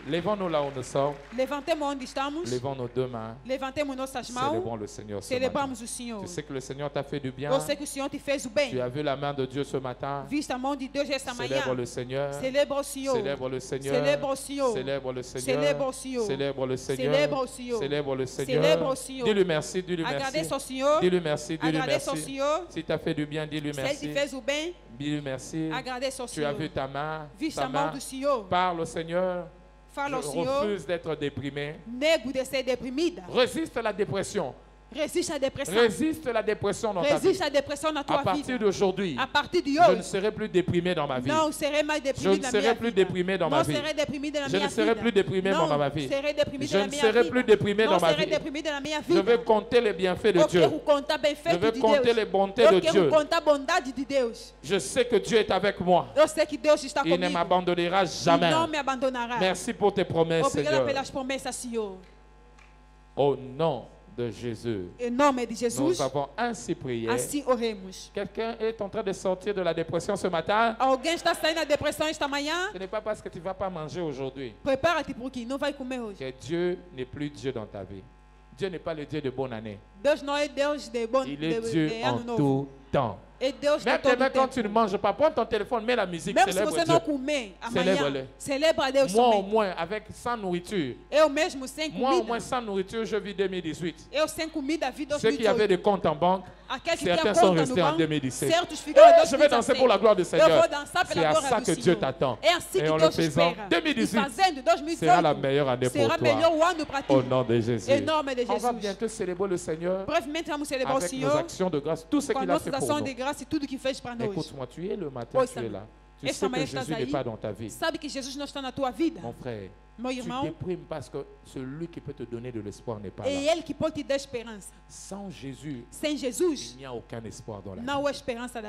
Levons-nous là où nous sommes. Levantemos onde estamos. Levons nos deux mains. Levantemos nossas mãos. Célébrons le Seigneur ce matin. Celebramos o Senhor. Tu sais que le Seigneur t'a fait du bien. Eu sei que o Senhor te fez o bem. Tu as vu la main de Dieu ce matin. Viste a mão de Deus esta manhã. Célèbre le Seigneur. Celebra o Senhor. Célèbre le Seigneur. Celebra o Senhor. Célèbre le Seigneur. Celebra o Senhor. Célèbre le Seigneur. Celebra o Senhor. Célèbre le Celebra Seigneur. o Senhor. Dis-lui merci, dis-lui merci. Agradeça ao Senhor. Dis-lui merci, dis-lui Agradeça ao merci. Senhor. Si tu as fait du bien, dis-lui Se Ele te merci. fez o bem, Dis-lui merci. agradeça ao Tu as Senhor. vu ta main. Viste Ta a mão main. do Senhor. Parle au Seigneur. Fala ao Je Senhor. refuse d'être déprimé. Nego de ser deprimida. Résiste à la dépression. Résiste à la dépression. Résiste la dépression dans ta vie. Résiste à la dépression dans ta vie. À partir d'aujourd'hui, à partir du je ne serai plus déprimé dans ma vie. Non, serai mal déprimé je ne serai plus déprimé dans ma vie. Je ne serai plus déprimé dans ma vie. Je ne serai plus déprimé dans ma vie. Je vais compter les bienfaits de Dieu. Je vais compter les bontés de Dieu. Je sais que Dieu est avec moi. Il ne m'abandonnera jamais. Merci pour tes promesses, Seigneur. Au nom de Jésus. Nous avons ainsi prié. Quelqu'un est en train de sortir de la dépression ce matin. Ce n'est pas parce que tu ne vas pas manger aujourd'hui que Dieu n'est plus Dieu dans ta vie. Dieu n'est pas le Dieu de bonne année. Il est Dieu en tout temps. Même demain, quand tu ne manges pas, prends ton téléphone, mets la musique, célèbre Dieu. Célèbre-le. Moi au moins, avec sans nourriture. Moi au moins sans nourriture, je vis 2018. Ceux qui avaient des comptes en banque, certains sont restés en 2017. Je vais danser pour la gloire du Seigneur. C'est à ça que Dieu t'attend. Et en le faisant, 2018 sera la meilleure année pour toi. Au nom de Jésus. On va bientôt célébrer le Seigneur avec nos actions de grâce, tout ce qu'il a fait pour nous. Écoute-moi, tu es le matin, tu es là. Tu sais que Jésus n'est pas dans ta vie. Mon frère, tu déprimes parce que celui qui peut te donner de l'espoir n'est pas là. Sans Jésus, il n'y a aucun espoir dans la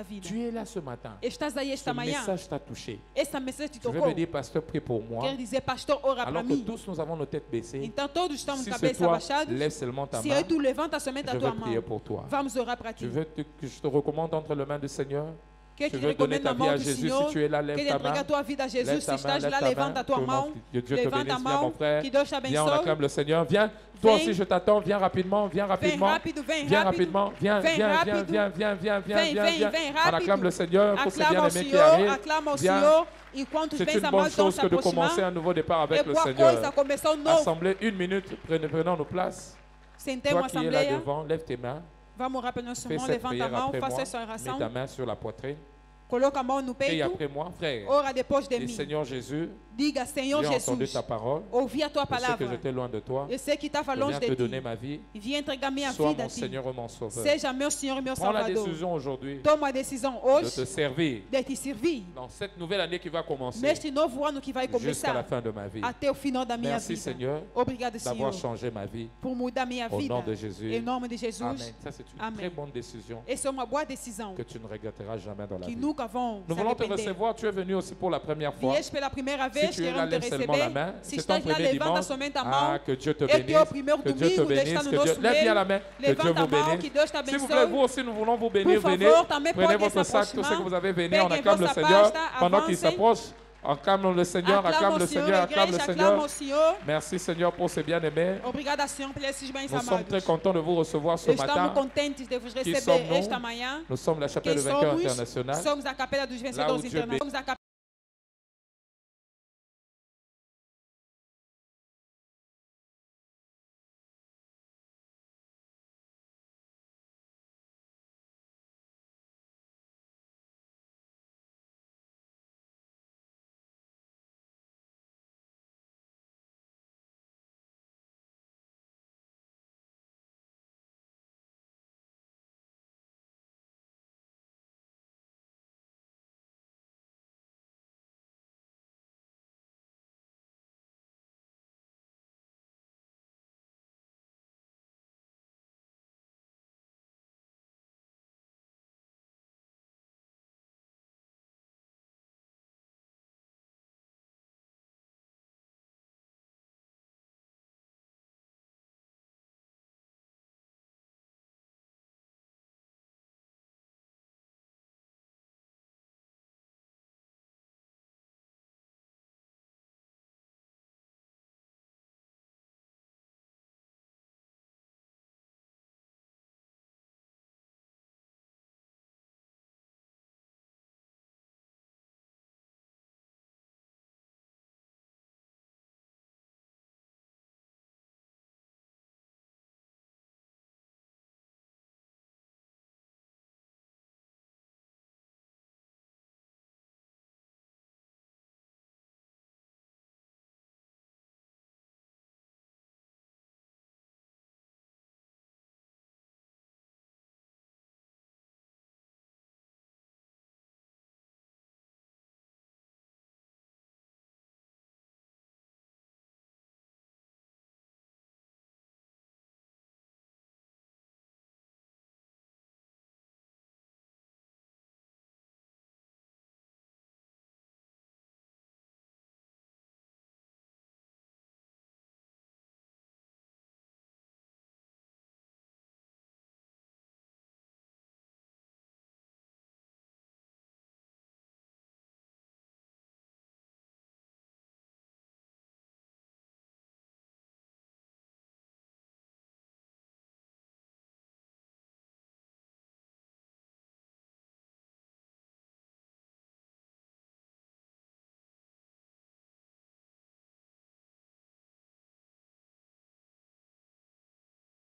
vie. Tu es là ce matin. Ce message t'a touché. Tu veux me dire, pasteur, prie pour moi. Alors que tous nous avons nos têtes baissées. Si c'est toi, lève seulement ta main. Je veux prier pour toi. Tu veux que je te recommande entre les mains du Seigneur? Tu veux donner ta vie à Jésus? Si tu es là, lève ta main. Que Dieu te bénisse, viens mon frère. Viens, on acclame le Seigneur. Viens, toi aussi je t'attends. Viens rapidement, viens rapidement. Viens rapidement, viens. On acclame le Seigneur pour ces bien-aimés qui arrivent. Viens. C'est une bonne chose que de commencer un nouveau départ avec le Seigneur. Assemblée, 1 minute, prenons nos places. Toi qui es là devant, lève tes mains. Fais cette prière après moi. Mets ta main sur la poitrine. Et après moi, frère, dis Seigneur Jésus, j'ai entendu ta parole. Je sais que j'étais loin de toi. Je viens te donner ma vie. Sois mon Seigneur et mon Sauveur. Prends la décision aujourd'hui de te servir dans cette nouvelle année qui va commencer jusqu'à la fin de ma vie. Merci Seigneur d'avoir changé ma vie. Au nom de Jésus. Amen. Ça c'est une très bonne décision que tu ne regretteras jamais dans la vie. Nous voulons te recevoir. Tu es venu aussi pour la première fois. Si tu es là, lève seulement la main. C'est ton premier dimanche. Ah, que Dieu te bénisse. Que Dieu te bénisse. Lève bien la main. Que Dieu vous bénisse. S'il vous plaît, vous aussi, nous voulons vous bénir. Venez. Prenez votre sac, tout ce que vous avez. Venez. On acclame le Seigneur pendant qu'il s'approche. Acclame le Seigneur, acclame le Seigneur, acclame le Seigneur. Merci Seigneur pour ces bien-aimés. Nous sommes très contents de vous recevoir ce matin. Qui sommes-nous? Nous sommes la chapelle de vainqueur internationale. Là où Dieu bénit.